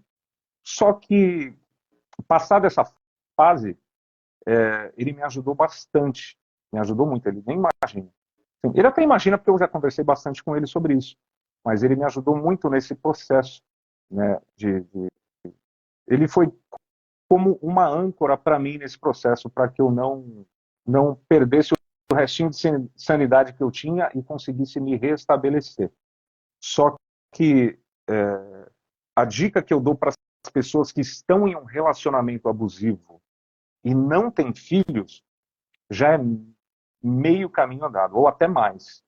Só que, passada essa fase, ele me ajudou bastante. Me ajudou muito, ele nem imagina. Ele até imagina, porque eu já conversei bastante com ele sobre isso. Mas ele me ajudou muito nesse processo, né? Ele foi como uma âncora para mim nesse processo, para que eu não perdesse o restinho de sanidade que eu tinha e conseguisse me restabelecer. Só que a dica que eu dou para as pessoas que estão em um relacionamento abusivo e não têm filhos, já é meio caminho andado, ou até mais.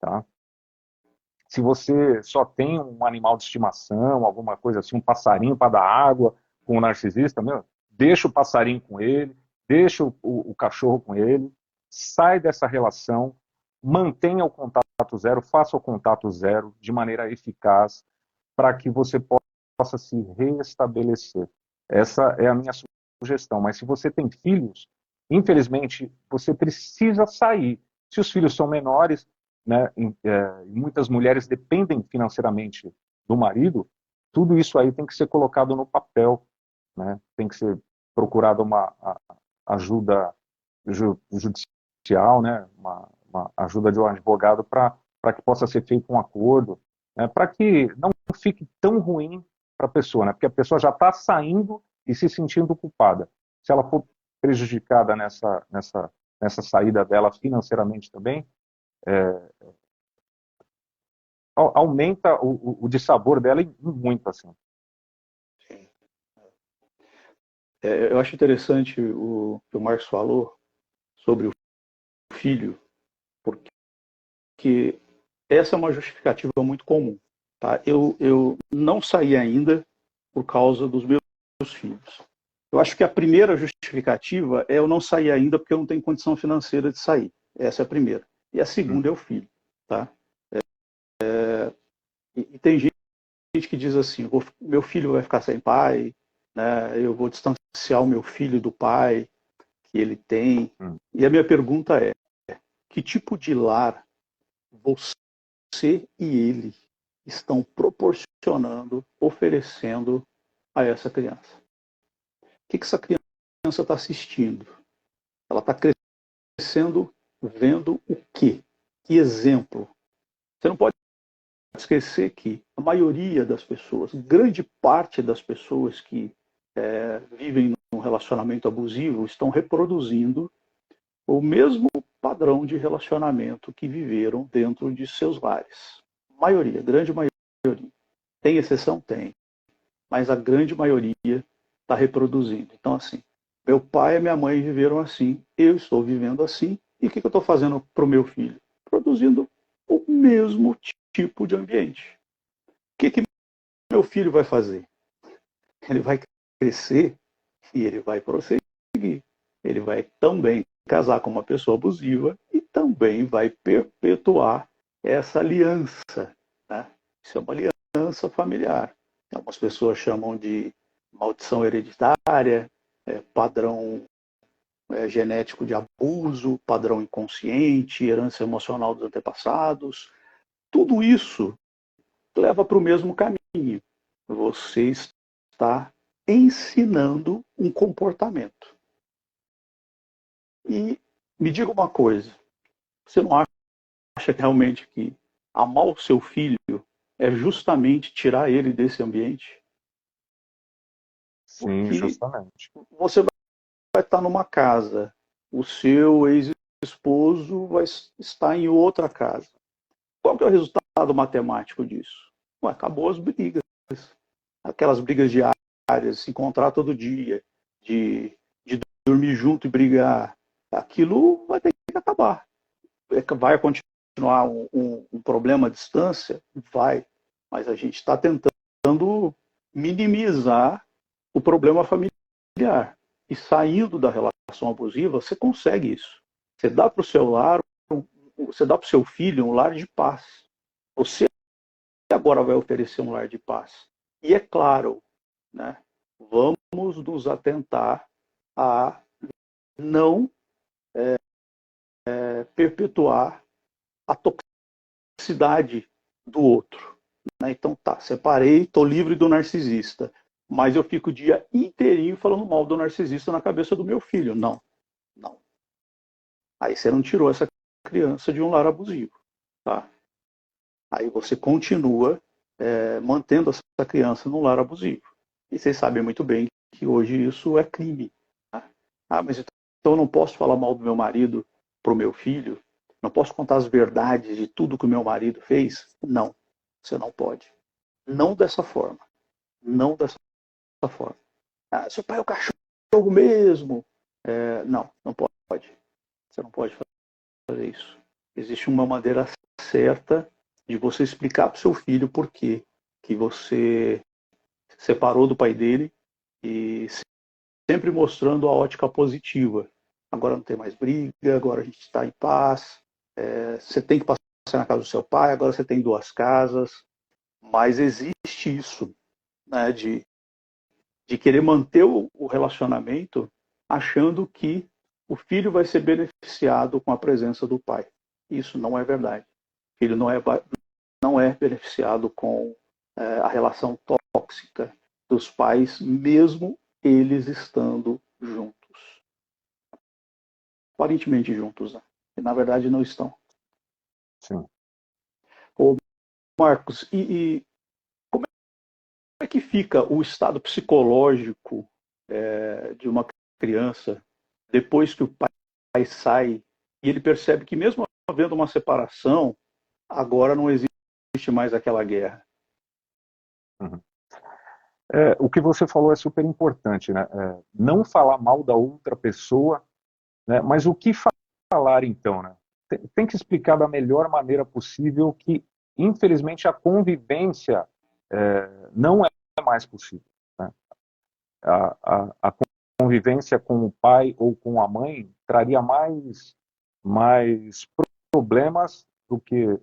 Tá? Se você só tem um animal de estimação, alguma coisa assim, um passarinho para dar água com um narcisista, deixa o passarinho com ele, deixa o cachorro com ele, sai dessa relação, mantenha o contato zero, faça o contato zero de maneira eficaz para que você possa se restabelecer. Essa é a minha sugestão. Mas se você tem filhos, infelizmente, você precisa sair. Se os filhos são menores, né, muitas mulheres dependem financeiramente do marido, tudo isso aí tem que ser colocado no papel, né? Tem que ser procurada uma ajuda judicial, né? Uma ajuda de um advogado para que possa ser feito um acordo, né? Para que não fique tão ruim para a pessoa, né? Porque a pessoa já está saindo e se sentindo culpada. Se ela for prejudicada nessa saída dela financeiramente também, aumenta o dissabor dela em muito, assim. Eu acho interessante o que o Marcos falou sobre o filho, porque essa é uma justificativa muito comum. Tá? Eu não saí ainda por causa dos meus filhos. Eu acho que a primeira justificativa é eu não sair ainda porque eu não tenho condição financeira de sair. Essa é a primeira. E a segunda é o filho. Tá? E tem gente que diz assim, meu filho vai ficar sem pai, né? Eu vou distanciar o meu filho do pai que ele tem. E a minha pergunta é, que tipo de lar você e ele estão proporcionando, oferecendo a essa criança? O que essa criança está assistindo? Ela está crescendo vendo o quê? Que exemplo? Você não pode esquecer que a maioria das pessoas, grande parte das pessoas que vivem num relacionamento abusivo estão reproduzindo o mesmo padrão de relacionamento que viveram dentro de seus lares. Maioria, grande maioria. Tem exceção? Tem. Mas a grande maioria está reproduzindo. Então, assim, meu pai e minha mãe viveram assim, eu estou vivendo assim, e o que eu estou fazendo para o meu filho? Produzindo o mesmo tipo de ambiente. O que meu filho vai fazer? Ele vai crescer e ele vai prosseguir. Ele vai também casar com uma pessoa abusiva e também vai perpetuar essa aliança. Né? Isso é uma aliança familiar. Algumas pessoas chamam de maldição hereditária, padrão genético de abuso, padrão inconsciente, herança emocional dos antepassados. Tudo isso leva para o mesmo caminho. Você está ensinando um comportamento. E me diga uma coisa, você não acha realmente que amar o seu filho é justamente tirar ele desse ambiente? Sim, Porque justamente. você vai estar numa casa, o seu ex-esposo vai estar em outra casa. Qual que é o resultado matemático disso? Ué, acabou as brigas. Aquelas brigas diárias, se encontrar todo dia, de dormir junto e brigar. Aquilo vai ter que acabar. Vai continuar um problema à distância? Vai. Mas a gente está tentando minimizar o problema familiar. E saindo da relação abusiva, você consegue isso. Você dá para o seu lar, você dá para o seu filho um lar de paz. Você agora vai oferecer um lar de paz. E é claro, né, vamos nos atentar a não perpetuar a toxicidade do outro. Né? Então tá, separei, estou livre do narcisista, mas eu fico o dia inteirinho falando mal do narcisista na cabeça do meu filho. Não, não. Aí você não tirou essa criança de um lar abusivo. Tá? Aí você continua mantendo essa criança num lar abusivo. E vocês sabem muito bem que hoje isso é crime. Tá? Ah, mas então eu não posso falar mal do meu marido para o meu filho? Não posso contar as verdades de tudo que o meu marido fez? Não, você não pode. Não dessa forma. Não dessa forma. Ah, seu pai é o cachorro mesmo. Não, não pode. Você não pode fazer isso. Existe uma maneira certa de você explicar para o seu filho por quê que você separou do pai dele e sempre mostrando a ótica positiva. Agora não tem mais briga, agora a gente está em paz. Você tem que passar na casa do seu pai, agora você tem 2 casas. Mas existe isso, né, de querer manter o relacionamento achando que o filho vai ser beneficiado com a presença do pai. Isso não é verdade. O filho não é beneficiado com a relação tóxica dos pais, mesmo eles estando juntos. Aparentemente juntos, né? E na verdade não estão. Sim. Ô, Marcos, e como é que fica o estado psicológico de uma criança depois que o pai sai e ele percebe que mesmo havendo uma separação, agora não existe mais aquela guerra? Uhum. O que você falou é super importante, né? Não falar mal da outra pessoa, né? Mas o que falar então, né? Tem que explicar da melhor maneira possível que, infelizmente, a convivência não é mais possível, né? A convivência com o pai ou com a mãe traria mais problemas do que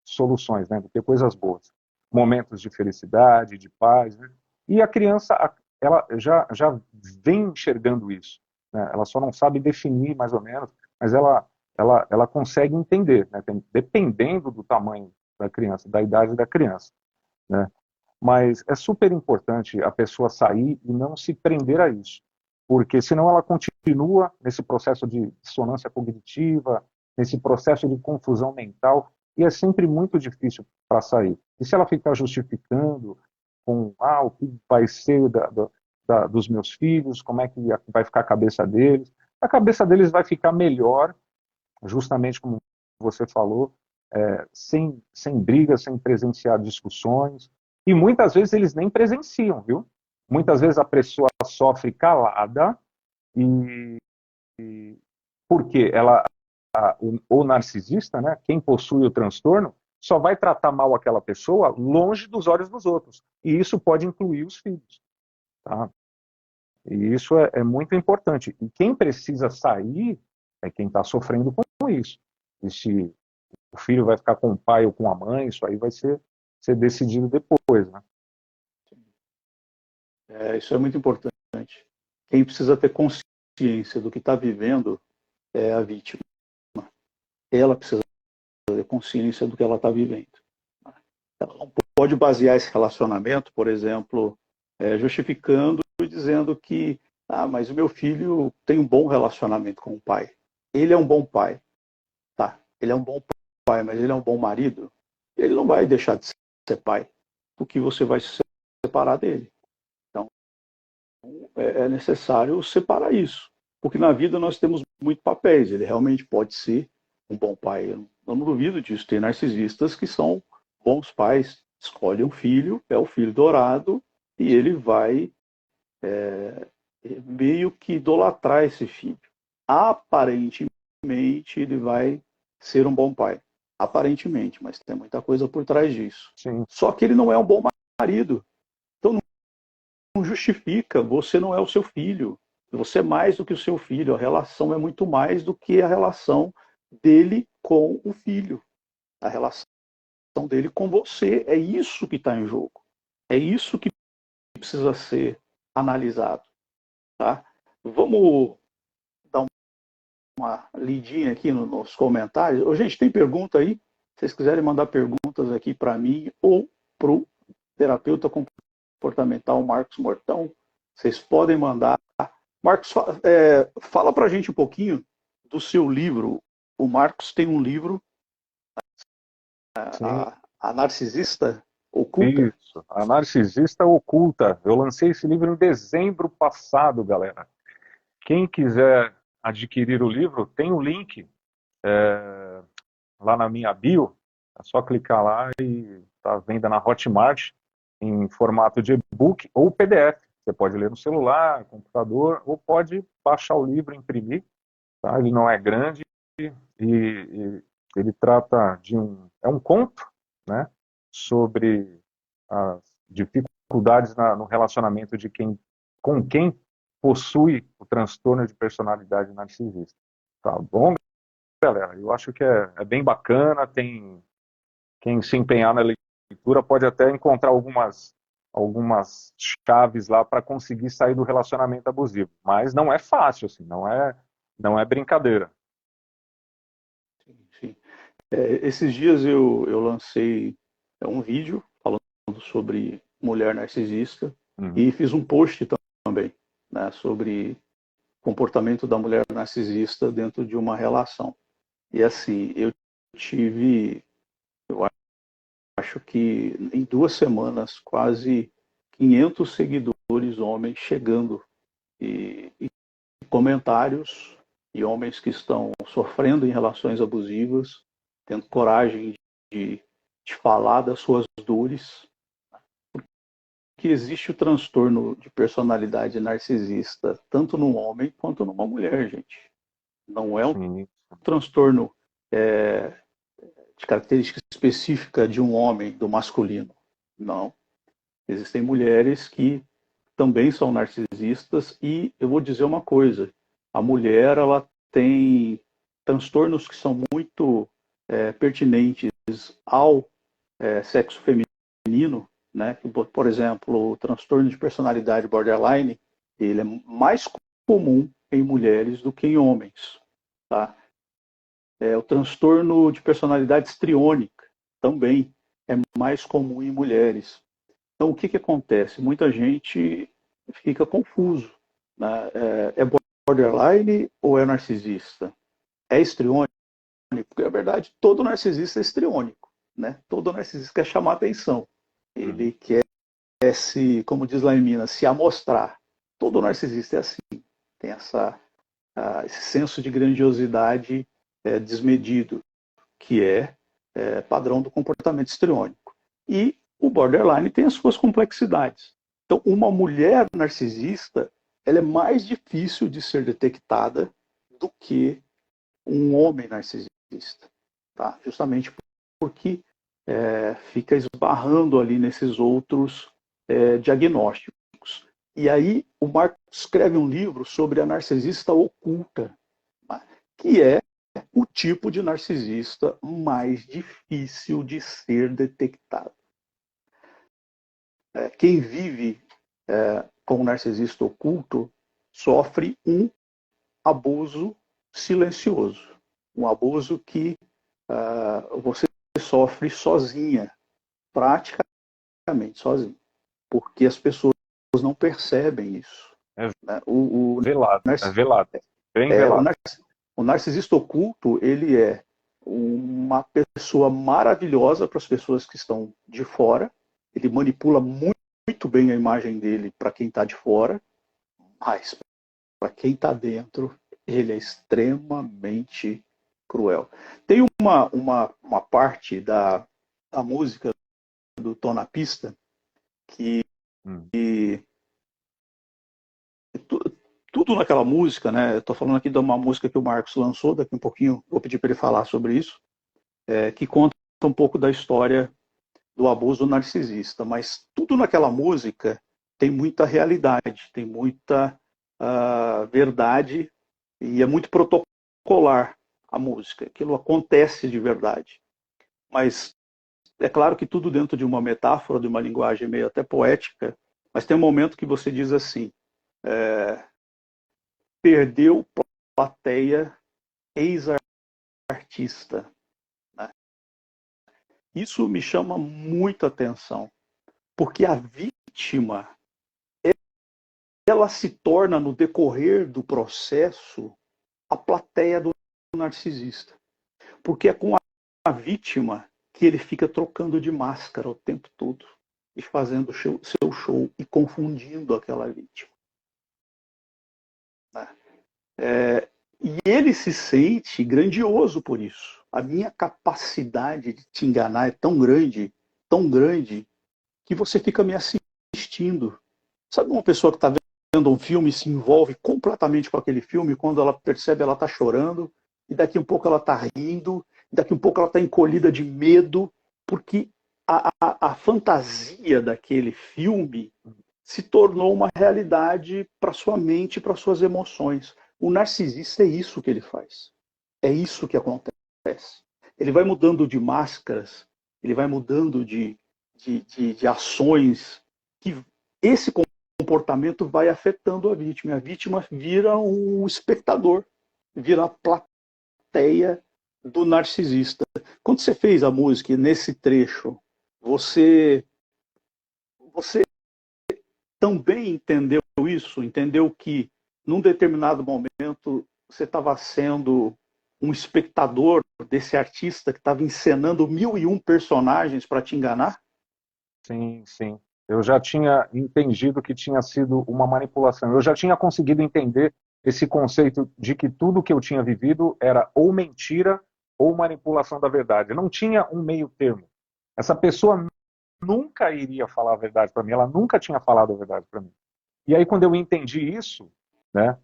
soluções, né? Do que coisas boas. Momentos de felicidade, de paz, né? E a criança, ela já vem enxergando isso, né? Ela só não sabe definir mais ou menos, mas ela consegue entender, né? Dependendo do tamanho da criança, da idade da criança, né? Mas é super importante a pessoa sair e não se prender a isso, porque senão ela continua nesse processo de dissonância cognitiva, nesse processo de confusão mental, e é sempre muito difícil para sair. E se ela ficar justificando com o que vai ser dos meus filhos, como é que vai ficar a cabeça deles vai ficar melhor, justamente como você falou, sem brigas, sem presenciar discussões, e muitas vezes eles nem presenciam, viu? Muitas vezes a pessoa sofre calada e porque o narcisista, né, quem possui o transtorno, só vai tratar mal aquela pessoa longe dos olhos dos outros. E isso pode incluir os filhos. Tá? E isso é muito importante. E quem precisa sair é quem está sofrendo com isso. E se o filho vai ficar com o pai ou com a mãe, isso aí vai ser decidido depois, né? Isso é muito importante. Quem precisa ter consciência do que está vivendo é a vítima. Ela precisa ter consciência do que ela está vivendo. Ela não pode basear esse relacionamento, por exemplo, justificando e dizendo que mas o meu filho tem um bom relacionamento com o pai. Ele é um bom pai. Tá, ele é um bom pai, mas ele é um bom marido. Ele não vai deixar de ser pai, porque você vai se separar dele. Então, é necessário separar isso. Porque na vida nós temos muitos papéis. Ele realmente pode ser um bom pai. Eu não duvido disso. Tem narcisistas que são bons pais. Escolhe um filho, é o filho dourado, e ele vai meio que idolatrar esse filho. Aparentemente, ele vai ser um bom pai. Aparentemente, mas tem muita coisa por trás disso. Sim. Só que ele não é um bom marido. Então justifica, você não é o seu filho. Você é mais do que o seu filho. A relação é muito mais do que a relação dele com o filho. A relação dele com você. É isso que está em jogo. É isso que precisa ser analisado. Tá? Vamos dar uma lidinha aqui nos comentários. Ô, gente, tem pergunta aí? Se vocês quiserem mandar perguntas aqui para mim ou para o terapeuta comportamental Marcos Mortão, vocês podem mandar. Marcos, fala para a gente um pouquinho do seu livro. O Marcos tem um livro, a Narcisista Oculta. Isso, A Narcisista Oculta. Eu lancei esse livro em dezembro passado, galera. Quem quiser adquirir o livro, tem um link lá na minha bio. É só clicar lá e está à venda na Hotmart em formato de e-book ou PDF. Você pode ler no celular, computador, ou pode baixar o livro e imprimir. Tá? Ele não é grande e ele trata de é um conto, né, sobre as dificuldades no relacionamento com quem possui o transtorno de personalidade narcisista. Tá bom, galera? Eu acho que é bem bacana. Quem se empenhar na leitura pode até encontrar algumas chaves lá para conseguir sair do relacionamento abusivo. Mas não é fácil, assim, não é brincadeira. Sim. Esses dias eu lancei um vídeo falando sobre mulher narcisista e fiz um post também, né, sobre comportamento da mulher narcisista dentro de uma relação. E assim, eu acho que em 2 semanas, quase 500 seguidores homens chegando e comentários, e homens que estão sofrendo em relações abusivas, tendo coragem de falar das suas dores, que existe o transtorno de personalidade narcisista tanto num homem quanto numa mulher, gente. Não é um transtorno de característica específica de um homem, do masculino. Não. Existem mulheres que também são narcisistas e eu vou dizer uma coisa, a mulher ela tem transtornos que são muito pertinentes ao sexo feminino, né? Por exemplo, o transtorno de personalidade borderline, ele é mais comum em mulheres do que em homens, tá? O transtorno de personalidade histriônica também é mais comum em mulheres. Então, o que acontece? Muita gente fica confuso, né? É borderline ou é narcisista? É histriônico? Porque, na verdade, todo narcisista é histriônico, né? Todo narcisista quer chamar atenção. Ele quer como diz lá em Minas, se amostrar. Todo narcisista é assim. Tem esse senso de grandiosidade desmedido, que é padrão do comportamento histriônico. E o borderline tem as suas complexidades. Então, uma mulher narcisista, ela é mais difícil de ser detectada do que um homem narcisista, tá? Justamente porque fica esbarrando ali nesses outros diagnósticos. E aí o Marcos escreve um livro sobre a narcisista oculta, né? Que é o tipo de narcisista mais difícil de ser detectado. Quem vive com um narcisista oculto sofre um abuso silencioso, um abuso que você sofre sozinha, praticamente sozinha, porque as pessoas não percebem isso. Né? Velado, velado, bem velado. O narcisista oculto, ele é uma pessoa maravilhosa para as pessoas que estão de fora, ele manipula muito bem a imagem dele para quem está de fora, mas para quem está dentro, ele é extremamente cruel. Tem uma parte da música do Tô na Pista que tudo naquela música, né? Estou falando aqui de uma música que o Marcos lançou, daqui um pouquinho vou pedir para ele falar sobre isso, que conta um pouco da história do abuso narcisista, mas tudo naquela música tem muita realidade, tem muita verdade, e é muito protocolar a música. Aquilo acontece de verdade. Mas é claro que tudo dentro de uma metáfora, de uma linguagem meio até poética, mas tem um momento que você diz assim, perdeu plateia, ex-artista. Né? Isso me chama muita atenção, porque a vítima, ela se torna, no decorrer do processo, a plateia do narcisista. Porque é com a vítima que ele fica trocando de máscara o tempo todo e fazendo seu show e confundindo aquela vítima. E ele se sente grandioso por isso. A minha capacidade de te enganar é tão grande, que você fica me assistindo. Sabe uma pessoa que está vendo um filme e se envolve completamente com aquele filme, quando ela percebe, ela está chorando, e daqui a um pouco ela está rindo, e daqui a um pouco ela está encolhida de medo, porque a fantasia daquele filme se tornou uma realidade para sua mente, para suas emoções. O narcisista é isso que ele faz. É isso que acontece. Ele vai mudando de máscaras, ele vai mudando de ações, que esse comportamento vai afetando a vítima. A vítima vira um espectador, vira a plateia do narcisista. Quando você fez a música, nesse trecho, você também entendeu isso? Entendeu que, num determinado momento, você estava sendo um espectador desse artista que estava encenando 1001 personagens para te enganar? Sim, sim. Eu já tinha entendido que tinha sido uma manipulação. Eu já tinha conseguido entender esse conceito de que tudo que eu tinha vivido era ou mentira ou manipulação da verdade. Não tinha um meio termo. Essa pessoa nunca iria falar a verdade para mim, ela nunca tinha falado a verdade para mim. E aí, quando eu entendi isso, né,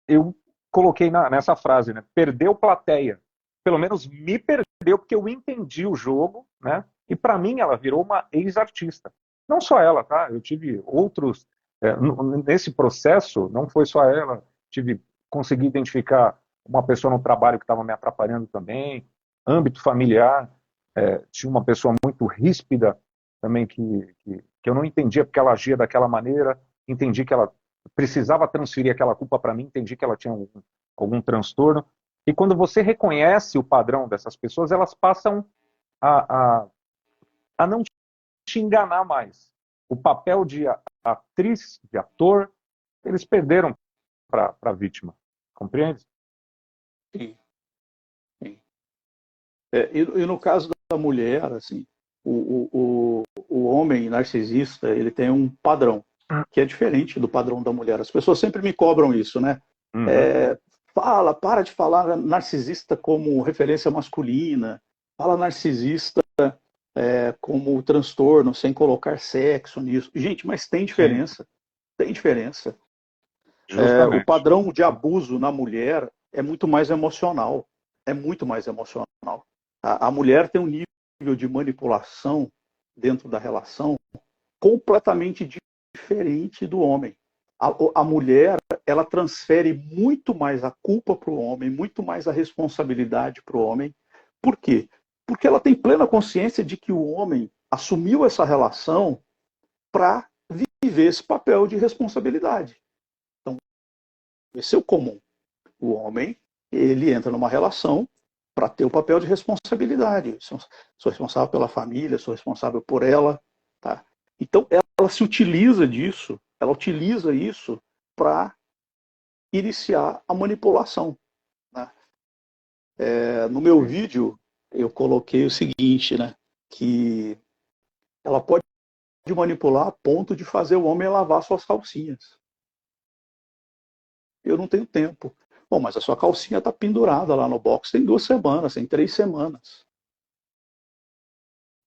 eu coloquei nessa frase, né, perdeu plateia. Pelo menos me perdeu, porque eu entendi o jogo, né, e para mim ela virou uma ex-artista. Não só ela, tá? Eu tive outros, nesse processo, não foi só ela, consegui identificar uma pessoa no trabalho que estava me atrapalhando também, âmbito familiar, tinha uma pessoa muito ríspida também que eu não entendia porque ela agia daquela maneira, entendi que ela precisava transferir aquela culpa para mim, entendi que ela tinha algum transtorno, e quando você reconhece o padrão dessas pessoas, elas passam a não te enganar mais. O papel de atriz, de ator, eles perderam para a vítima, compreende? Sim, sim. E no caso da mulher, assim, o homem narcisista, ele tem um padrão que é diferente do padrão da mulher. As pessoas sempre me cobram isso, né? Uhum. Para de falar narcisista como referência masculina, fala narcisista como transtorno, sem colocar sexo nisso. Gente, mas tem Sim, diferença, tem diferença. O justamente. padrão de abuso na mulher é muito mais emocional, é muito mais emocional. A mulher tem um nível de manipulação dentro da relação completamente diferente do homem. A mulher, ela transfere muito mais a culpa para o homem, muito mais a responsabilidade para o homem. Por quê? Porque ela tem plena consciência de que o homem assumiu essa relação para viver esse papel de responsabilidade. Então, esse é o comum. O homem, ele entra numa relação para ter o papel de responsabilidade. Sou responsável pela família, sou responsável por ela. Tá? Então, ela se utiliza disso, ela utiliza isso para iniciar a manipulação. Né? No meu vídeo, eu coloquei o seguinte, né? Que ela pode manipular a ponto de fazer o homem lavar suas calcinhas. Eu não tenho tempo. Bom, mas a sua calcinha está pendurada lá no box tem 2 semanas, tem 3 semanas.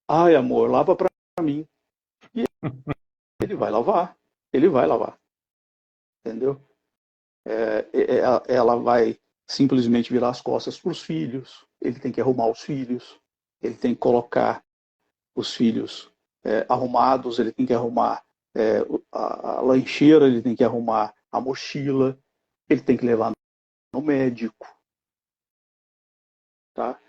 Ai, amor, lava para mim. E ele vai lavar. Ele vai lavar. Entendeu? Ela vai simplesmente virar as costas para os filhos. Ele tem que arrumar os filhos. Ele tem que colocar os filhos arrumados, ele tem que arrumar a lancheira, ele tem que arrumar a mochila, ele tem que levar no médico. Tá?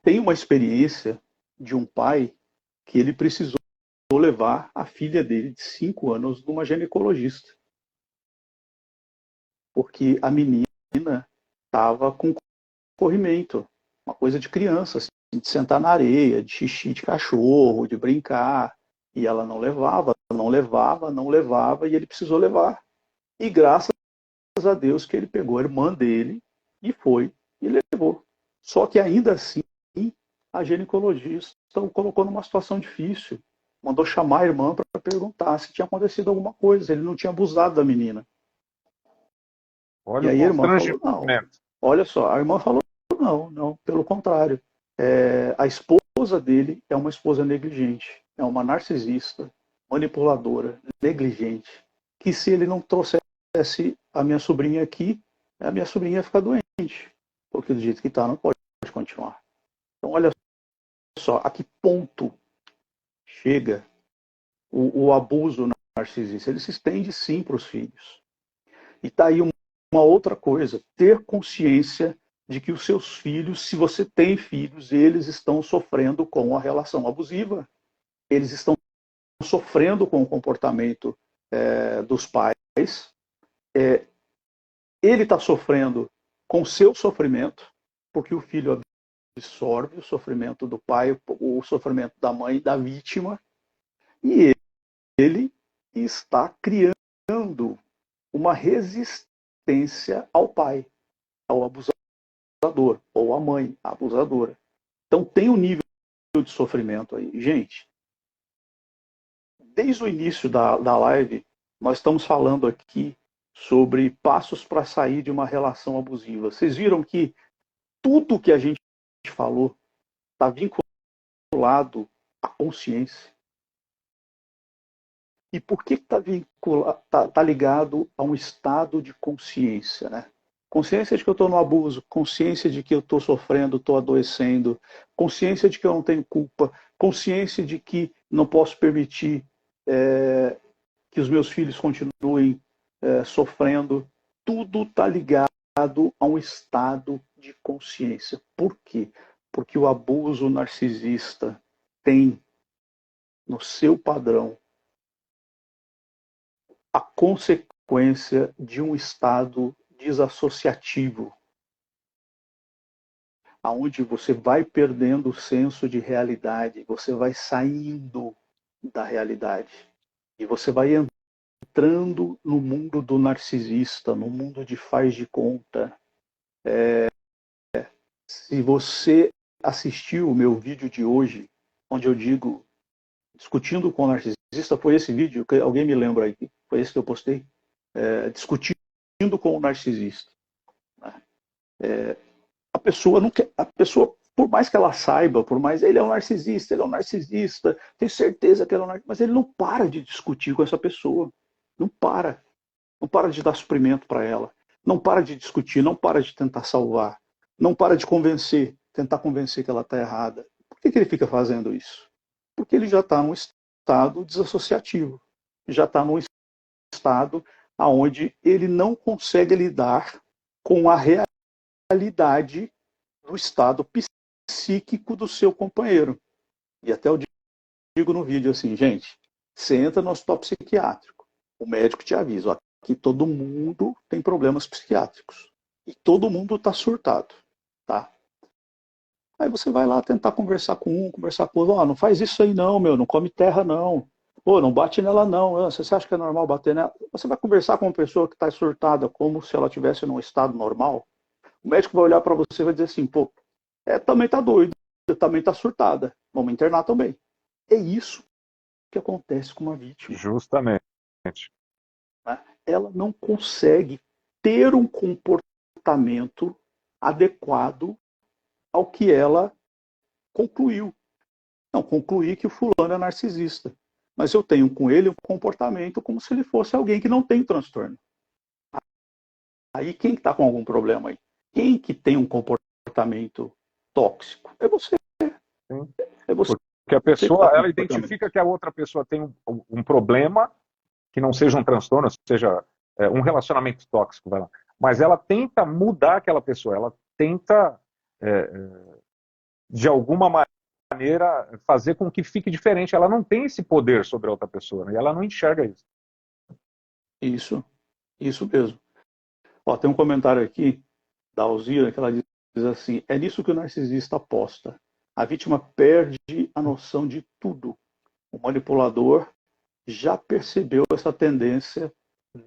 Tem uma experiência de um pai que ele precisou levar a filha dele de 5 anos numa ginecologista. Porque a menina estava com corrimento, uma coisa de criança, assim, de sentar na areia, de xixi de cachorro, de brincar. E ela não levava, e ele precisou levar. E graças a Deus que ele pegou a irmã dele e foi e levou. Só que ainda assim, a ginecologista o colocou numa situação difícil. Mandou chamar a irmã para perguntar se tinha acontecido alguma coisa. Ele não tinha abusado da menina. Olha E o aí a irmã falou, não. constrangimento. Olha só, a irmã falou, não, pelo contrário. A esposa dele é uma esposa negligente, é uma narcisista, manipuladora, negligente, que se ele não trouxesse a minha sobrinha aqui, a minha sobrinha ia ficar doente, porque do jeito que está não pode continuar. Então olha só, a que ponto chega o abuso narcisista. Ele se estende sim para os filhos. E está aí uma outra coisa, ter consciência de que os seus filhos, se você tem filhos, eles estão sofrendo com a relação abusiva. Eles estão sofrendo com o comportamento dos pais. Ele está sofrendo com o seu sofrimento, porque o filho absorve o sofrimento do pai, o sofrimento da mãe, da vítima, e ele está criando uma resistência ao pai, ao abusador, ou à mãe, a abusadora. Então tem um nível de sofrimento aí. Gente, desde o início da live, nós estamos falando aqui sobre passos para sair de uma relação abusiva. Vocês viram que tudo que a gente falou está vinculado à consciência. E por que está ligado a um estado de consciência, né? Consciência de que eu estou no abuso, consciência de que eu estou sofrendo, estou adoecendo, consciência de que eu não tenho culpa, consciência de que não posso permitir que os meus filhos continuem sofrendo. Tudo está ligado a um estado de consciência. Por quê? Porque o abuso narcisista tem no seu padrão a consequência de um estado desassociativo, aonde você vai perdendo o senso de realidade, você vai saindo da realidade e você vai entrando no mundo do narcisista, no mundo de faz de conta. Se você assistiu o meu vídeo de hoje, onde eu digo discutindo com o narcisista, foi esse vídeo, que alguém me lembra aí, foi esse que eu postei, discutindo com o narcisista. A pessoa não quer, a pessoa, por mais que ela saiba, por mais ele é um narcisista, tenho certeza que ele é um narcisista, mas ele não para de discutir com essa pessoa, não para de dar suprimento para ela, não para de discutir, não para de tentar salvar, não para de tentar convencer que ela está errada. Por que ele fica fazendo isso? Porque ele já está num estado desassociativo, já está num estado onde ele não consegue lidar com a realidade do estado psíquico do seu companheiro. E até eu digo no vídeo assim, gente, você entra no hospital psiquiátrico, o médico te avisa, ó, que todo mundo tem problemas psiquiátricos e todo mundo está surtado, tá? Aí você vai lá tentar conversar com um, conversar com o outro. Não faz isso aí não, meu, não come terra não. Pô, não bate nela não. Você acha que é normal bater nela? Você vai conversar com uma pessoa que está surtada como se ela estivesse num estado normal? O médico vai olhar para você e vai dizer assim, pô, também tá doido, também tá surtada. Vamos internar também. É isso que acontece com uma vítima. Justamente. Ela não consegue ter um comportamento adequado ao que ela concluiu. Não, concluí que o fulano é narcisista. Mas eu tenho com ele um comportamento como se ele fosse alguém que não tem transtorno. Aí quem está com algum problema aí? Quem que tem um comportamento tóxico? É você. Sim. É você Porque a que pessoa, está com ela comportamento. identifica que a outra pessoa tem um problema, que não seja um transtorno, seja um relacionamento tóxico, vai lá. Mas ela tenta mudar aquela pessoa, ela tenta, de alguma maneira, fazer com que fique diferente. Ela não tem esse poder sobre a outra pessoa, né? E ela não enxerga isso. Isso mesmo. Ó, tem um comentário aqui da Alzira que ela diz assim: é nisso que o narcisista aposta. A vítima perde a noção de tudo. O manipulador já percebeu essa tendência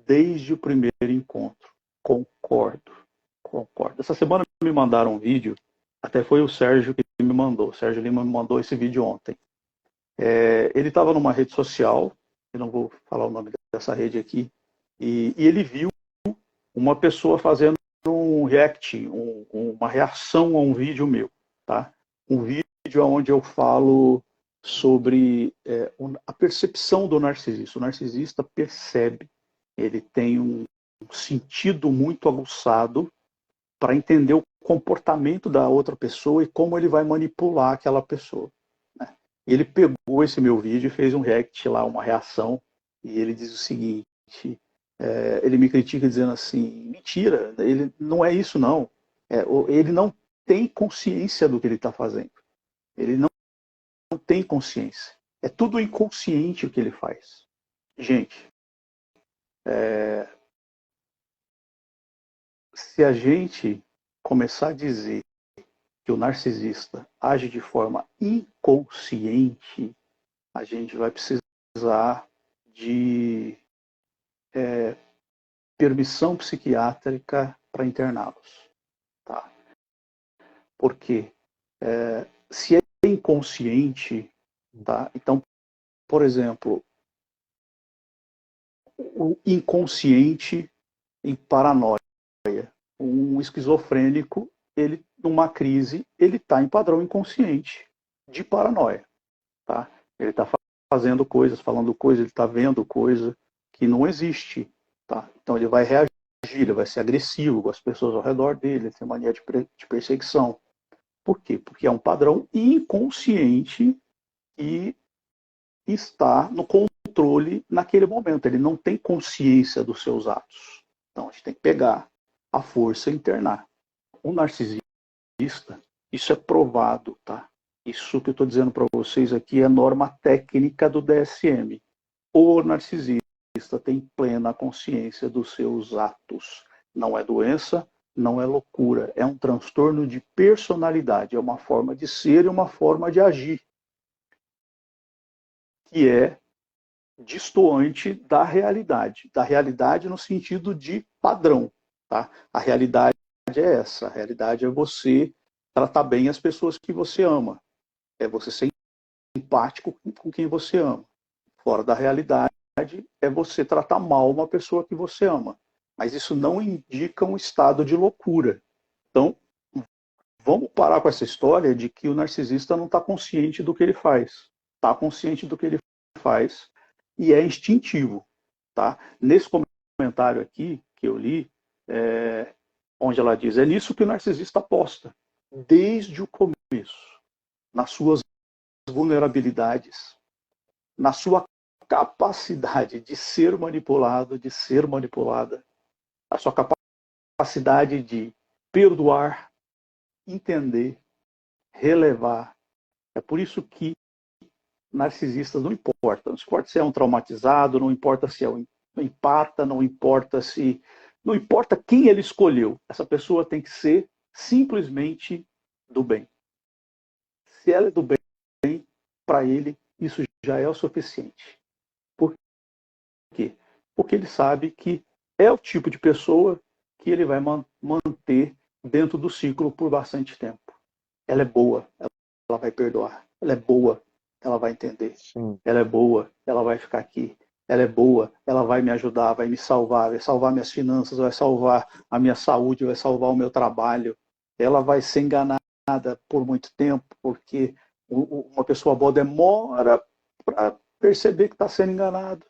desde o primeiro encontro. Concordo, concordo. Essa semana me mandaram um vídeo, até foi o Sérgio que me mandou. O Sérgio Lima me mandou esse vídeo ontem. Ele estava numa rede social, eu não vou falar o nome dessa rede aqui, e ele viu uma pessoa fazendo um react, uma reação a um vídeo meu, tá? Um vídeo onde eu falo sobre a percepção do narcisista. O narcisista percebe, ele tem um sentido muito aguçado para entender o comportamento da outra pessoa e como ele vai manipular aquela pessoa. Né? Ele pegou esse meu vídeo e fez um react lá, uma reação, e ele diz o seguinte: ele me critica dizendo assim, mentira, ele não é isso não. Ele não tem consciência do que ele está fazendo. Ele não tem consciência. É tudo inconsciente o que ele faz. Gente, se a gente começar a dizer que o narcisista age de forma inconsciente, a gente vai precisar de permissão psiquiátrica para interná-los. Tá? Porque se é inconsciente, tá? Então, por exemplo, o inconsciente em paranoia. Um esquizofrênico, ele numa crise, ele está em padrão inconsciente de paranoia. Tá? Ele está fazendo coisas, falando coisas, ele está vendo coisa que não existe. Tá? Então ele vai reagir, ele vai ser agressivo com as pessoas ao redor dele, ele tem mania de perseguição. Por quê? Porque é um padrão inconsciente e está no controle naquele momento. Ele não tem consciência dos seus atos. Então a gente tem que pegar a força e internar. O narcisista, isso é provado, tá? Isso que eu estou dizendo para vocês aqui é norma técnica do DSM. O narcisista tem plena consciência dos seus atos. Não é doença, não é loucura. É um transtorno de personalidade. É uma forma de ser e uma forma de agir. Que é distoante da realidade no sentido de padrão. Tá? A realidade é essa, a realidade é você tratar bem as pessoas que você ama, é você ser empático com quem você ama. Fora da realidade é você tratar mal uma pessoa que você ama, mas isso não indica um estado de loucura. Então, vamos parar com essa história de que o narcisista não está consciente do que ele faz. Está consciente do que ele faz e é instintivo. Tá? Nesse comentário aqui que eu li, onde ela diz, é nisso que o narcisista aposta, desde o começo, nas suas vulnerabilidades, na sua capacidade de ser manipulado, de ser manipulada, a sua capacidade de perdoar, entender, relevar. É por isso que narcisistas não importa. Não importa se é um traumatizado, não importa se é um empata, não importa se. Não importa quem ele escolheu. Essa pessoa tem que ser simplesmente do bem. Se ela é do bem, para ele, isso já é o suficiente. Por quê? Porque ele sabe que é o tipo de pessoa que ele vai manter dentro do ciclo por bastante tempo. Ela é boa, ela vai perdoar. Ela é boa, ela vai entender. Sim. Ela é boa, ela vai ficar aqui. Ela é boa, ela vai me ajudar, vai me salvar, vai salvar minhas finanças, vai salvar a minha saúde, vai salvar o meu trabalho. Ela vai ser enganada por muito tempo, porque uma pessoa boa demora para perceber que está sendo enganado.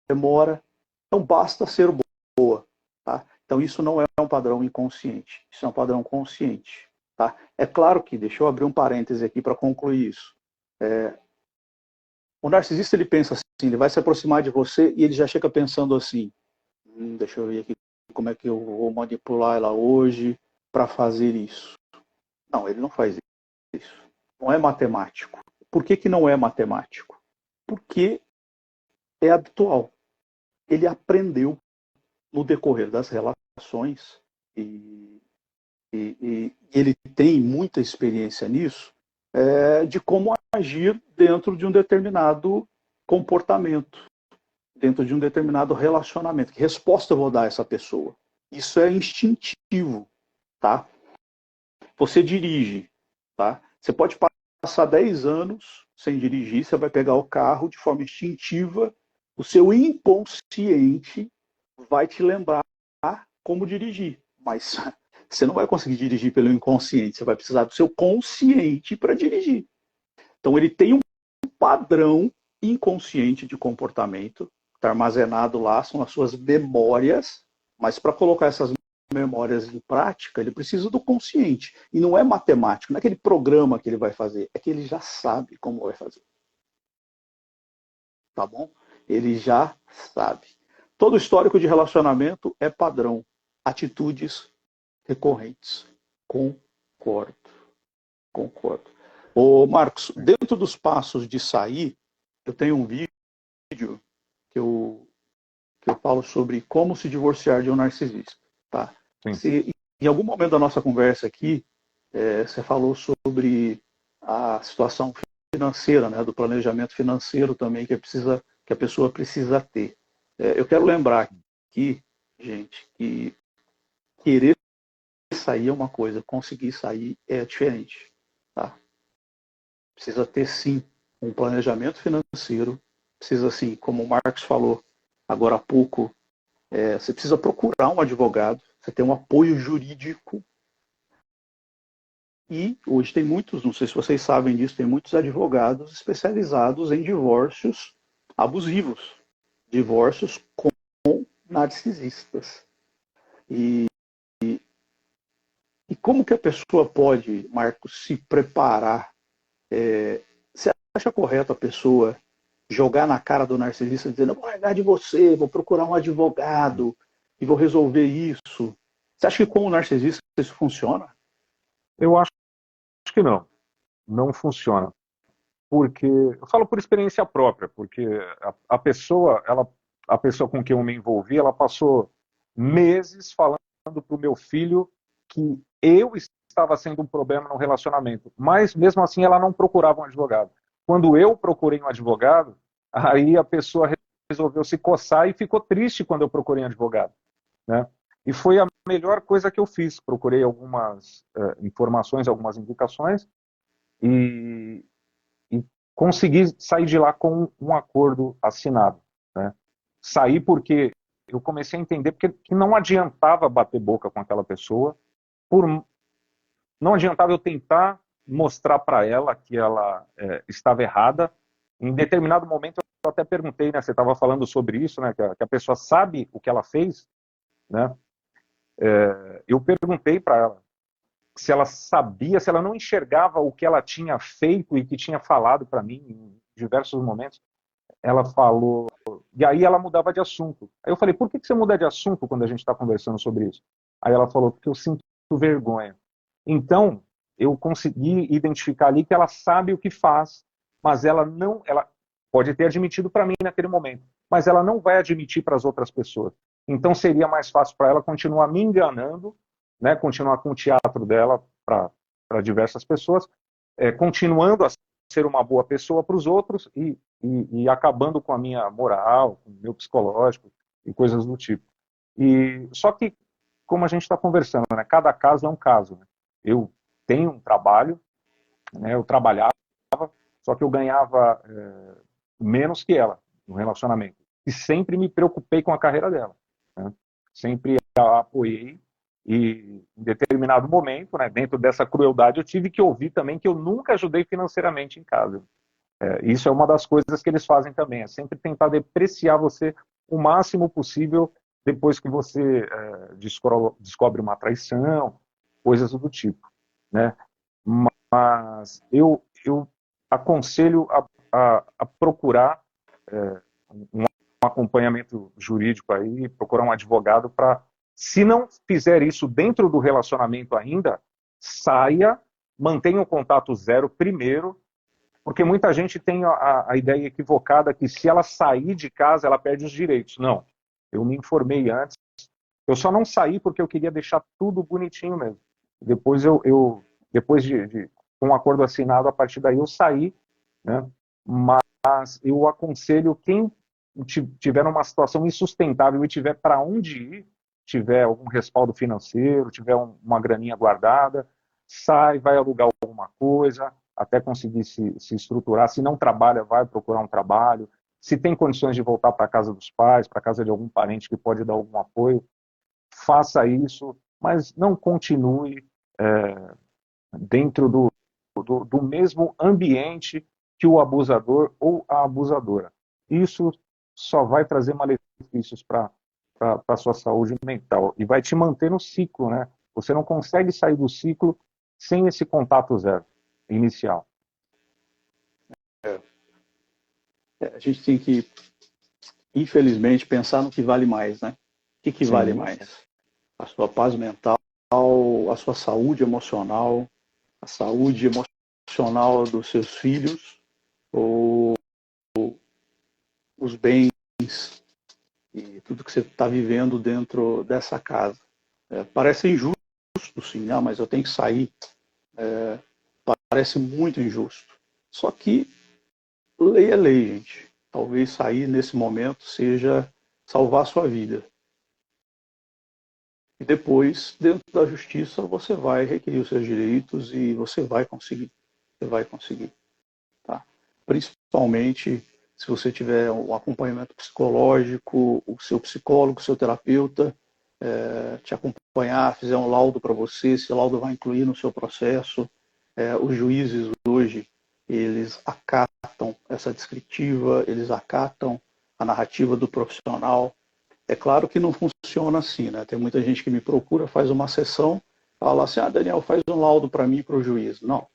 Demora. Então basta ser boa. Tá? Então isso não é um padrão inconsciente, isso é um padrão consciente. Tá? É claro que, deixa eu abrir um parêntese aqui para concluir isso. O narcisista, ele pensa assim, ele vai se aproximar de você e ele já chega pensando assim, deixa eu ver aqui como é que eu vou manipular ela hoje para fazer isso. Não, ele não faz isso. Não é matemático. Por que que não é matemático? Porque é habitual. Ele aprendeu no decorrer das relações e ele tem muita experiência nisso, de como agir dentro de um determinado comportamento, dentro de um determinado relacionamento. Que resposta eu vou dar a essa pessoa? Isso é instintivo, tá? Você dirige, tá? Você pode passar 10 anos sem dirigir, você vai pegar o carro de forma instintiva, o seu inconsciente vai te lembrar como dirigir, mas você não vai conseguir dirigir pelo inconsciente, você vai precisar do seu consciente para dirigir. Então ele tem um padrão inconsciente de comportamento, está armazenado lá, são as suas memórias, mas para colocar essas memórias em prática, ele precisa do consciente. E não é matemático, não é aquele programa que ele vai fazer, é que ele já sabe como vai fazer. Tá bom? Ele já sabe. Todo histórico de relacionamento é padrão. Atitudes recorrentes. Concordo. Concordo. Ô, Marcos, dentro dos passos de sair, eu tenho um vídeo que eu falo sobre como se divorciar de um narcisista. Tá? Se, em algum momento da nossa conversa aqui, você falou sobre a situação financeira, né, do planejamento financeiro também que a pessoa precisa ter. Eu quero lembrar aqui, gente, que querer sair é uma coisa, conseguir sair é diferente. Tá? Precisa ter, sim, um planejamento financeiro, precisa, sim, como o Marcos falou agora há pouco, você precisa procurar um advogado, você tem um apoio jurídico. E hoje tem muitos, não sei se vocês sabem disso, tem muitos advogados especializados em divórcios abusivos, divórcios com narcisistas. E como que a pessoa pode, Marcos, se preparar? Você acha correto a pessoa jogar na cara do narcisista dizendo, eu vou largar de você, vou procurar um advogado e vou resolver isso? Você acha que com o narcisista isso funciona? Eu acho que não. Não funciona. Porque, eu falo por experiência própria, porque a pessoa com quem eu me envolvi, ela passou meses falando para o meu filho que eu estava sendo um problema no relacionamento. Mas, mesmo assim, ela não procurava um advogado. Quando eu procurei um advogado, aí a pessoa resolveu se coçar e ficou triste quando eu procurei um advogado, né? E foi a melhor coisa que eu fiz. Procurei algumas informações, algumas indicações e consegui sair de lá com um acordo assinado, né? Saí porque eu comecei a entender que não adiantava bater boca com aquela pessoa, não adiantava eu tentar mostrar para ela que ela estava errada. Em determinado momento eu até perguntei, né, você estava falando sobre isso, né, que a pessoa sabe o que ela fez, né? Eu perguntei para ela se ela sabia, se ela não enxergava o que ela tinha feito e que tinha falado para mim em diversos momentos. Ela falou, e aí ela mudava de assunto. Aí eu falei, por que você muda de assunto quando a gente está conversando sobre isso? Aí ela falou, porque eu sinto vergonha. Então, eu consegui identificar ali que ela sabe o que faz, mas ela pode ter admitido para mim naquele momento, mas ela não vai admitir para as outras pessoas. Então seria mais fácil para ela continuar me enganando, né, continuar com o teatro dela para diversas pessoas, continuando a ser uma boa pessoa para os outros e acabando com a minha moral, com o meu psicológico e coisas do tipo. Só que, como a gente está conversando, né, cada caso é um caso. Né? Eu tenho um trabalho, né, eu trabalhava, só que eu ganhava menos que ela no relacionamento. E sempre me preocupei com a carreira dela. Né? Sempre a apoiei. E em determinado momento, né, dentro dessa crueldade, eu tive que ouvir também que eu nunca ajudei financeiramente em casa. Isso é uma das coisas que eles fazem também, é sempre tentar depreciar você o máximo possível depois que você descobre uma traição, coisas do tipo. né? Mas eu aconselho a procurar um acompanhamento jurídico aí, procurar um advogado para, se não fizer isso dentro do relacionamento ainda, saia, mantenha o contato zero primeiro, porque muita gente tem a ideia equivocada que se ela sair de casa, ela perde os direitos. Não, eu me informei antes, eu só não saí porque eu queria deixar tudo bonitinho mesmo. Depois depois de com um acordo assinado, a partir daí eu saí, né? Mas eu aconselho quem tiver numa situação insustentável e tiver para onde ir, tiver algum respaldo financeiro, tiver uma graninha guardada, sai, vai alugar alguma coisa, até conseguir se estruturar. Se não trabalha, vai procurar um trabalho. Se tem condições de voltar para a casa dos pais, para a casa de algum parente que pode dar algum apoio, faça isso, mas não continue dentro do mesmo ambiente que o abusador ou a abusadora. Isso só vai trazer malefícios para a sua saúde mental e vai te manter no ciclo, né? Você não consegue sair do ciclo sem esse contato zero inicial. A gente tem que, infelizmente, pensar no que vale mais, né? O que vale mais? A sua paz mental, a sua saúde emocional, a saúde emocional dos seus filhos, ou os bens e tudo que você está vivendo dentro dessa casa. Parece injusto, sim, mas eu tenho que sair. Parece muito injusto. Só que lei é lei, gente. Talvez sair nesse momento seja salvar a sua vida. E depois, dentro da justiça, você vai requerer os seus direitos e você vai conseguir. Você vai conseguir. Tá? Principalmente se você tiver um acompanhamento psicológico, o seu psicólogo, o seu terapeuta, te acompanhar, fizer um laudo para você, esse laudo vai incluir no seu processo. Os juízes hoje, eles acatam essa descritiva, eles acatam a narrativa do profissional. É claro que não funciona assim, né? Tem muita gente que me procura, faz uma sessão, fala assim, Daniel, faz um laudo para mim e para o juiz. Não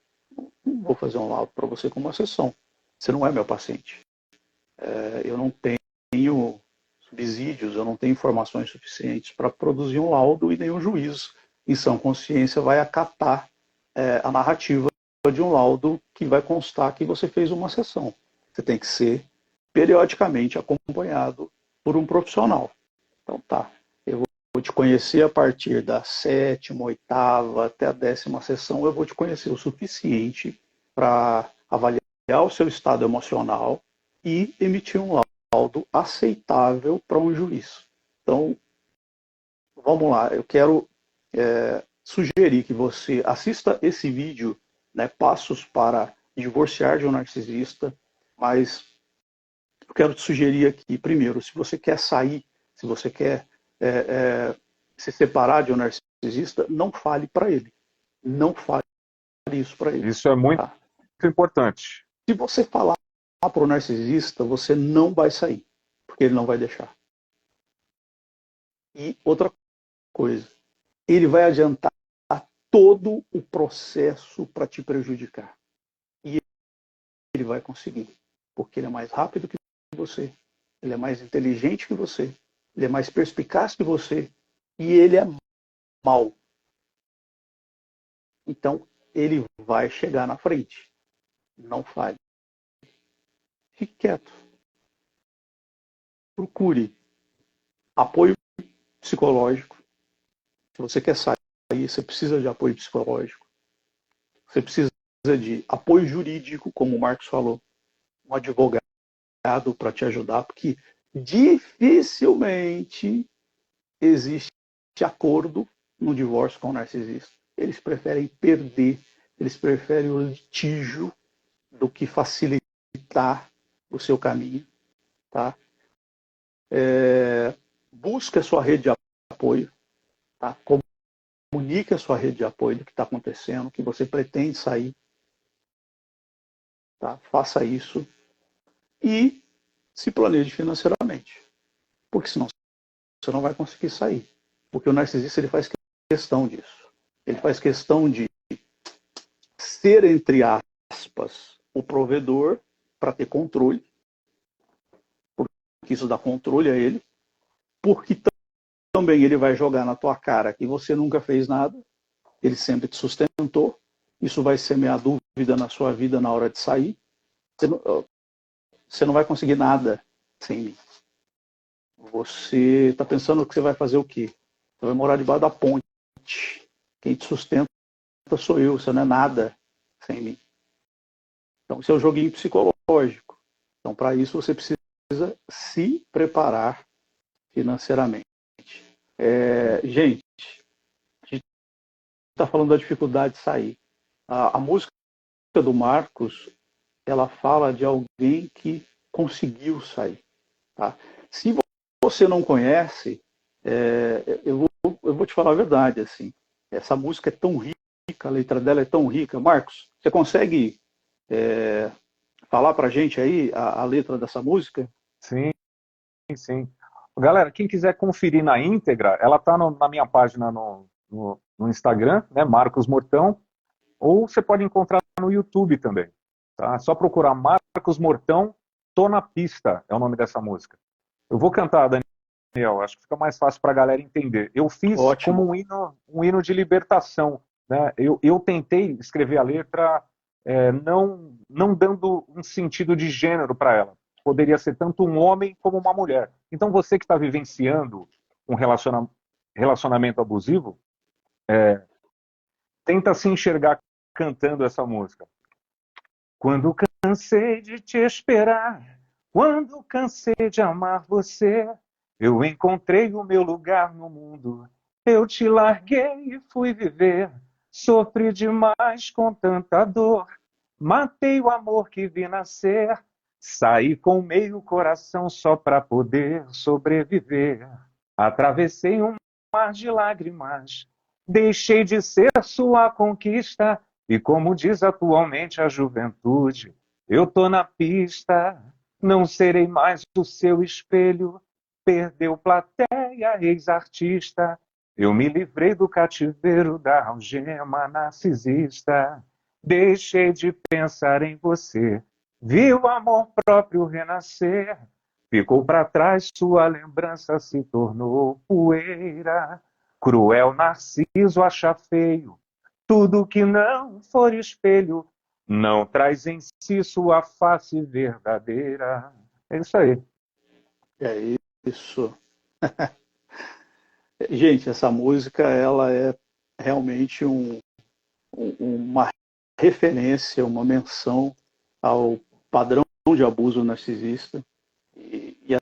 vou fazer um laudo para você com uma sessão. Você não é meu paciente. Eu não tenho subsídios, eu não tenho informações suficientes para produzir um laudo e nenhum juiz, em sã consciência, vai acatar a narrativa de um laudo que vai constar que você fez uma sessão. Você tem que ser periodicamente acompanhado por um profissional. Então tá, eu vou te conhecer a partir da 7ª, 8ª até a 10ª sessão, eu vou te conhecer o suficiente para avaliar o seu estado emocional e emitir um laudo aceitável para um juiz. Então, vamos lá, eu quero sugerir que você assista esse vídeo, né, Passos para Divorciar de um Narcisista, mas eu quero te sugerir aqui, primeiro, se você quer sair, se você quer se separar de um narcisista, não fale para ele. Não fale isso para ele. Isso é muito importante. Se você falar para o narcisista, você não vai sair, porque ele não vai deixar. E outra coisa, ele vai adiantar todo o processo para te prejudicar. E ele vai conseguir, porque ele é mais rápido que você, ele é mais inteligente que você, ele é mais perspicaz que você, e ele é mau. Então, ele vai chegar na frente. Não fale. Fique quieto. Procure apoio psicológico. Se você quer sair, você precisa de apoio psicológico. Você precisa de apoio jurídico, como o Marcos falou. Um advogado para te ajudar, porque dificilmente existe acordo no divórcio com o narcisista. Eles preferem perder, eles preferem o litígio do que facilitar o seu caminho. Tá? Busque a sua rede de apoio. Tá? Comunique a sua rede de apoio do que está acontecendo, que você pretende sair. Tá? Faça isso. E se planeje financeiramente. Porque senão você não vai conseguir sair. Porque o narcisista ele faz questão disso. Ele faz questão de ser, entre aspas, o provedor para ter controle, porque isso dá controle a ele, porque também ele vai jogar na tua cara que você nunca fez nada, ele sempre te sustentou, isso vai semear dúvida na sua vida na hora de sair, você não vai conseguir nada sem mim. Você está pensando que você vai fazer o quê? Você vai morar debaixo da ponte. Quem te sustenta sou eu, você não é nada sem mim. Então, isso é um joguinho psicológico. Então, para isso, você precisa se preparar financeiramente. Gente, a gente está falando da dificuldade de sair. A música do Marcos, ela fala de alguém que conseguiu sair. Tá? Se você não conhece, eu vou te falar a verdade. Assim, essa música é tão rica, a letra dela é tão rica. Marcos, você consegue falar para a gente aí a letra dessa música? Sim, sim. Galera, quem quiser conferir na íntegra, ela está na minha página no Instagram, né, Marcos Mortão, ou você pode encontrar no YouTube também. Tá? É só procurar Marcos Mortão, Tô na Pista, é o nome dessa música. Eu vou cantar, Daniel, acho que fica mais fácil para a galera entender. Eu fiz Ótimo. como um hino de libertação. Né? Eu tentei escrever a letra não dando um sentido de gênero para ela. Poderia ser tanto um homem como uma mulher. Então você que está vivenciando um relacionamento abusivo, tenta se enxergar cantando essa música. Quando cansei de te esperar, quando cansei de amar você, eu encontrei o meu lugar no mundo. Eu te larguei e fui viver. Sofri demais com tanta dor. Matei o amor que vi nascer. Saí com meio coração só para poder sobreviver. Atravessei um mar de lágrimas. Deixei de ser sua conquista. E como diz atualmente a juventude, eu tô na pista. Não serei mais o seu espelho. Perdeu plateia, ex-artista. Eu me livrei do cativeiro da algema narcisista. Deixei de pensar em você. Vi o amor próprio renascer. Ficou para trás, sua lembrança se tornou poeira. Cruel Narciso acha feio. Tudo que não for espelho não traz em si sua face verdadeira. É isso aí. É isso. Gente, essa música ela é realmente uma referência, uma menção ao padrão de abuso narcisista e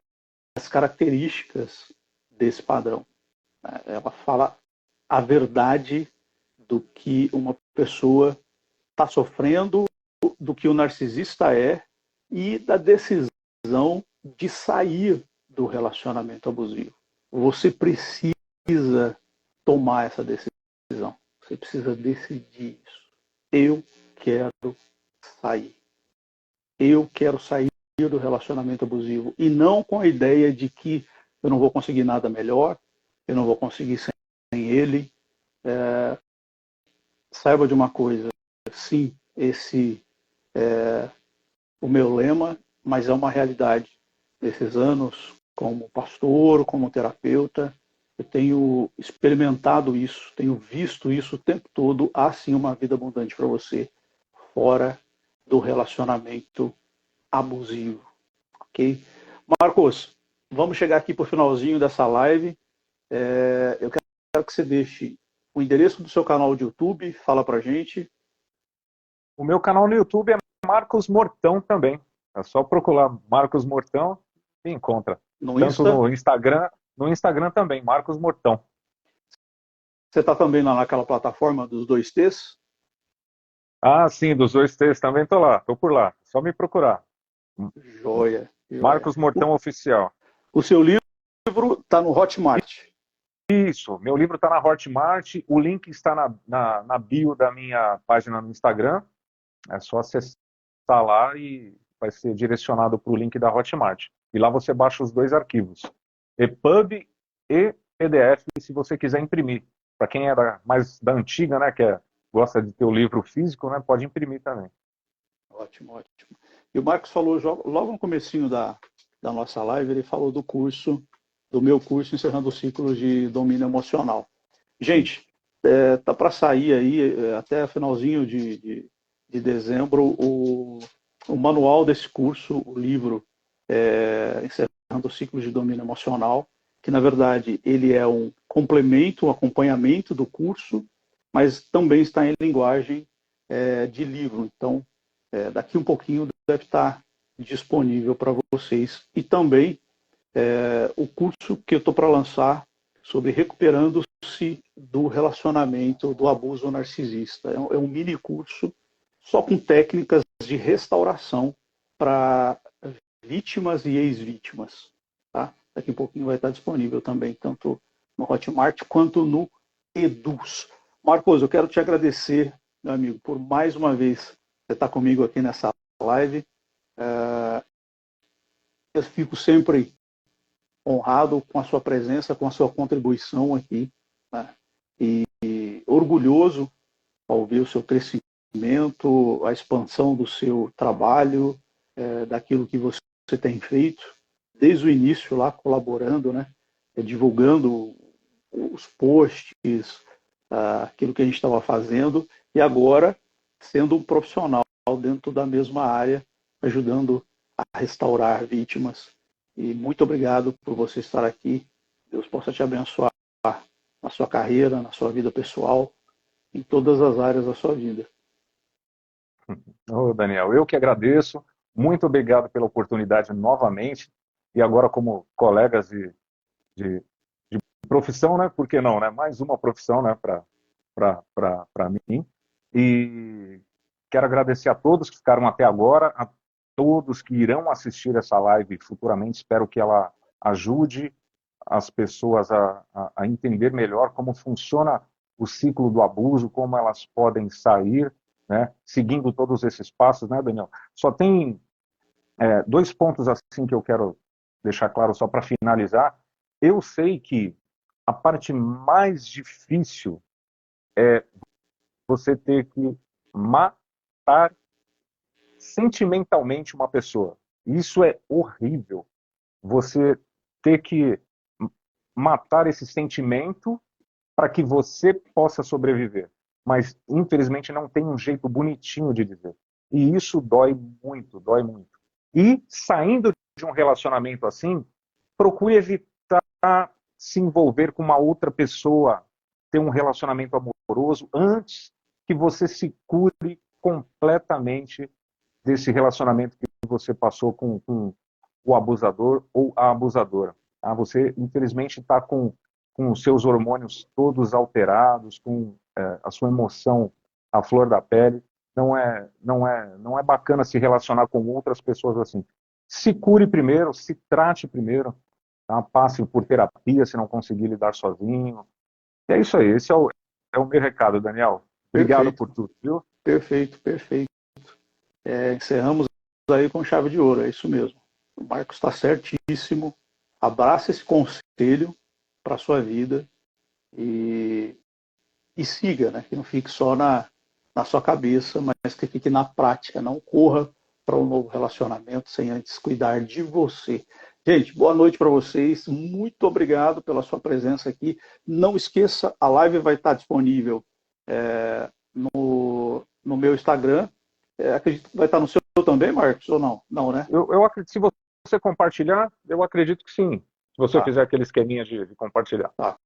as características desse padrão. Ela fala a verdade do que uma pessoa está sofrendo, do que o narcisista é e da decisão de sair do relacionamento abusivo. Você precisa tomar essa decisão. Você precisa decidir isso. Eu quero sair. Eu quero sair do relacionamento abusivo. E não com a ideia de que eu não vou conseguir nada melhor, eu não vou conseguir sem ele. Saiba de uma coisa, sim, esse é o meu lema, mas é uma realidade. Nesses anos, como pastor, como terapeuta, eu tenho experimentado isso, tenho visto isso o tempo todo. Há sim uma vida abundante para você, fora do relacionamento abusivo, ok? Marcos, vamos chegar aqui para o finalzinho dessa live. Eu quero que você deixe o endereço do seu canal de YouTube, fala para a gente. O meu canal no YouTube é Marcos Mortão também. É só procurar Marcos Mortão e encontra. No Tanto Insta. no Instagram também, Marcos Mortão. Você está também lá naquela plataforma dos 2T's? Ah, sim, dos dois textos também tô lá, tô por lá. Só me procurar. Joia, joia. Marcos Mortão Oficial. O seu livro está no Hotmart. Isso, meu livro está na Hotmart, o link está na bio da minha página no Instagram. É só acessar lá e vai ser direcionado para o link da Hotmart. E lá você baixa os dois arquivos, EPUB e PDF, se você quiser imprimir. Para quem é mais da antiga, né, que é gosta de ter o livro físico, né, pode imprimir também. Ótimo, ótimo. E o Marcos falou logo no comecinho da nossa live, ele falou do meu curso Encerrando Ciclos de Domínio Emocional. Gente, tá para sair aí, até finalzinho de dezembro, o manual desse curso, o livro Encerrando Ciclos de Domínio Emocional, que na verdade ele é um complemento, um acompanhamento do curso, mas também está em linguagem de livro. Então, daqui um pouquinho deve estar disponível para vocês. E também o curso que eu estou para lançar sobre recuperando-se do relacionamento do abuso narcisista. É um mini curso só com técnicas de restauração para vítimas e ex-vítimas. Tá? Daqui um pouquinho vai estar disponível também, tanto no Hotmart quanto no Eduz. Marcos, eu quero te agradecer, meu amigo, por mais uma vez você estar comigo aqui nessa live. Eu fico sempre honrado com a sua presença, com a sua contribuição aqui, né? E orgulhoso ao ver o seu crescimento, a expansão do seu trabalho, daquilo que você tem feito, desde o início lá, colaborando, né? Divulgando os posts, aquilo que a gente estava fazendo, e agora sendo um profissional dentro da mesma área, ajudando a restaurar vítimas. E muito obrigado por você estar aqui. Deus possa te abençoar na sua carreira, na sua vida pessoal, em todas as áreas da sua vida. Ô, Daniel, eu que agradeço. Muito obrigado pela oportunidade novamente. E agora, como colegas de profissão, né? Por que não, né? Mais uma profissão, né? Para mim. E quero agradecer a todos que ficaram até agora, a todos que irão assistir essa live futuramente. Espero que ela ajude as pessoas a entender melhor como funciona o ciclo do abuso, como elas podem sair, né, seguindo todos esses passos, né, Daniel? Só tem dois pontos assim que eu quero deixar claro só para finalizar. Eu sei que a parte mais difícil é você ter que matar sentimentalmente uma pessoa. Isso é horrível. Você ter que matar esse sentimento para que você possa sobreviver. Mas, infelizmente, não tem um jeito bonitinho de dizer. E isso dói muito, dói muito. E, saindo de um relacionamento assim, procure evitar se envolver com uma outra pessoa, ter um relacionamento amoroso, antes que você se cure completamente desse relacionamento que você passou com o abusador ou a abusadora. Tá? Você, infelizmente, está com os seus hormônios todos alterados, com a sua emoção à flor da pele. Não é bacana se relacionar com outras pessoas assim. Se cure primeiro, se trate primeiro, tá? Passe por terapia se não conseguir lidar sozinho. E é isso aí, esse é o meu recado, Daniel. Obrigado Perfeito. por tudo, viu? Perfeito, perfeito. Encerramos aí com chave de ouro, é isso mesmo. O Marcos está certíssimo. Abraça esse conselho para a sua vida e siga, né? Que não fique só na sua cabeça, mas que fique na prática. Não corra para um novo relacionamento sem antes cuidar de você. Gente, boa noite para vocês. Muito obrigado pela sua presença aqui. Não esqueça, a live vai estar disponível no meu Instagram. Acredito que vai estar no seu também, Marcos, ou não? Não, né? Eu acredito, se você compartilhar, eu acredito que sim. Se você fizer aquele esqueminha de compartilhar. Tá.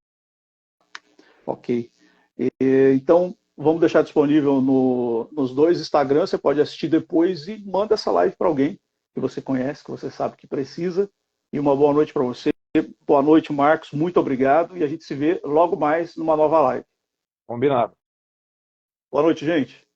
Ok. Então, vamos deixar disponível nos dois Instagrams. Você pode assistir depois e manda essa live para alguém que você conhece, que você sabe que precisa. E uma boa noite para você. Boa noite, Marcos. Muito obrigado. E a gente se vê logo mais numa nova live. Combinado. Boa noite, gente.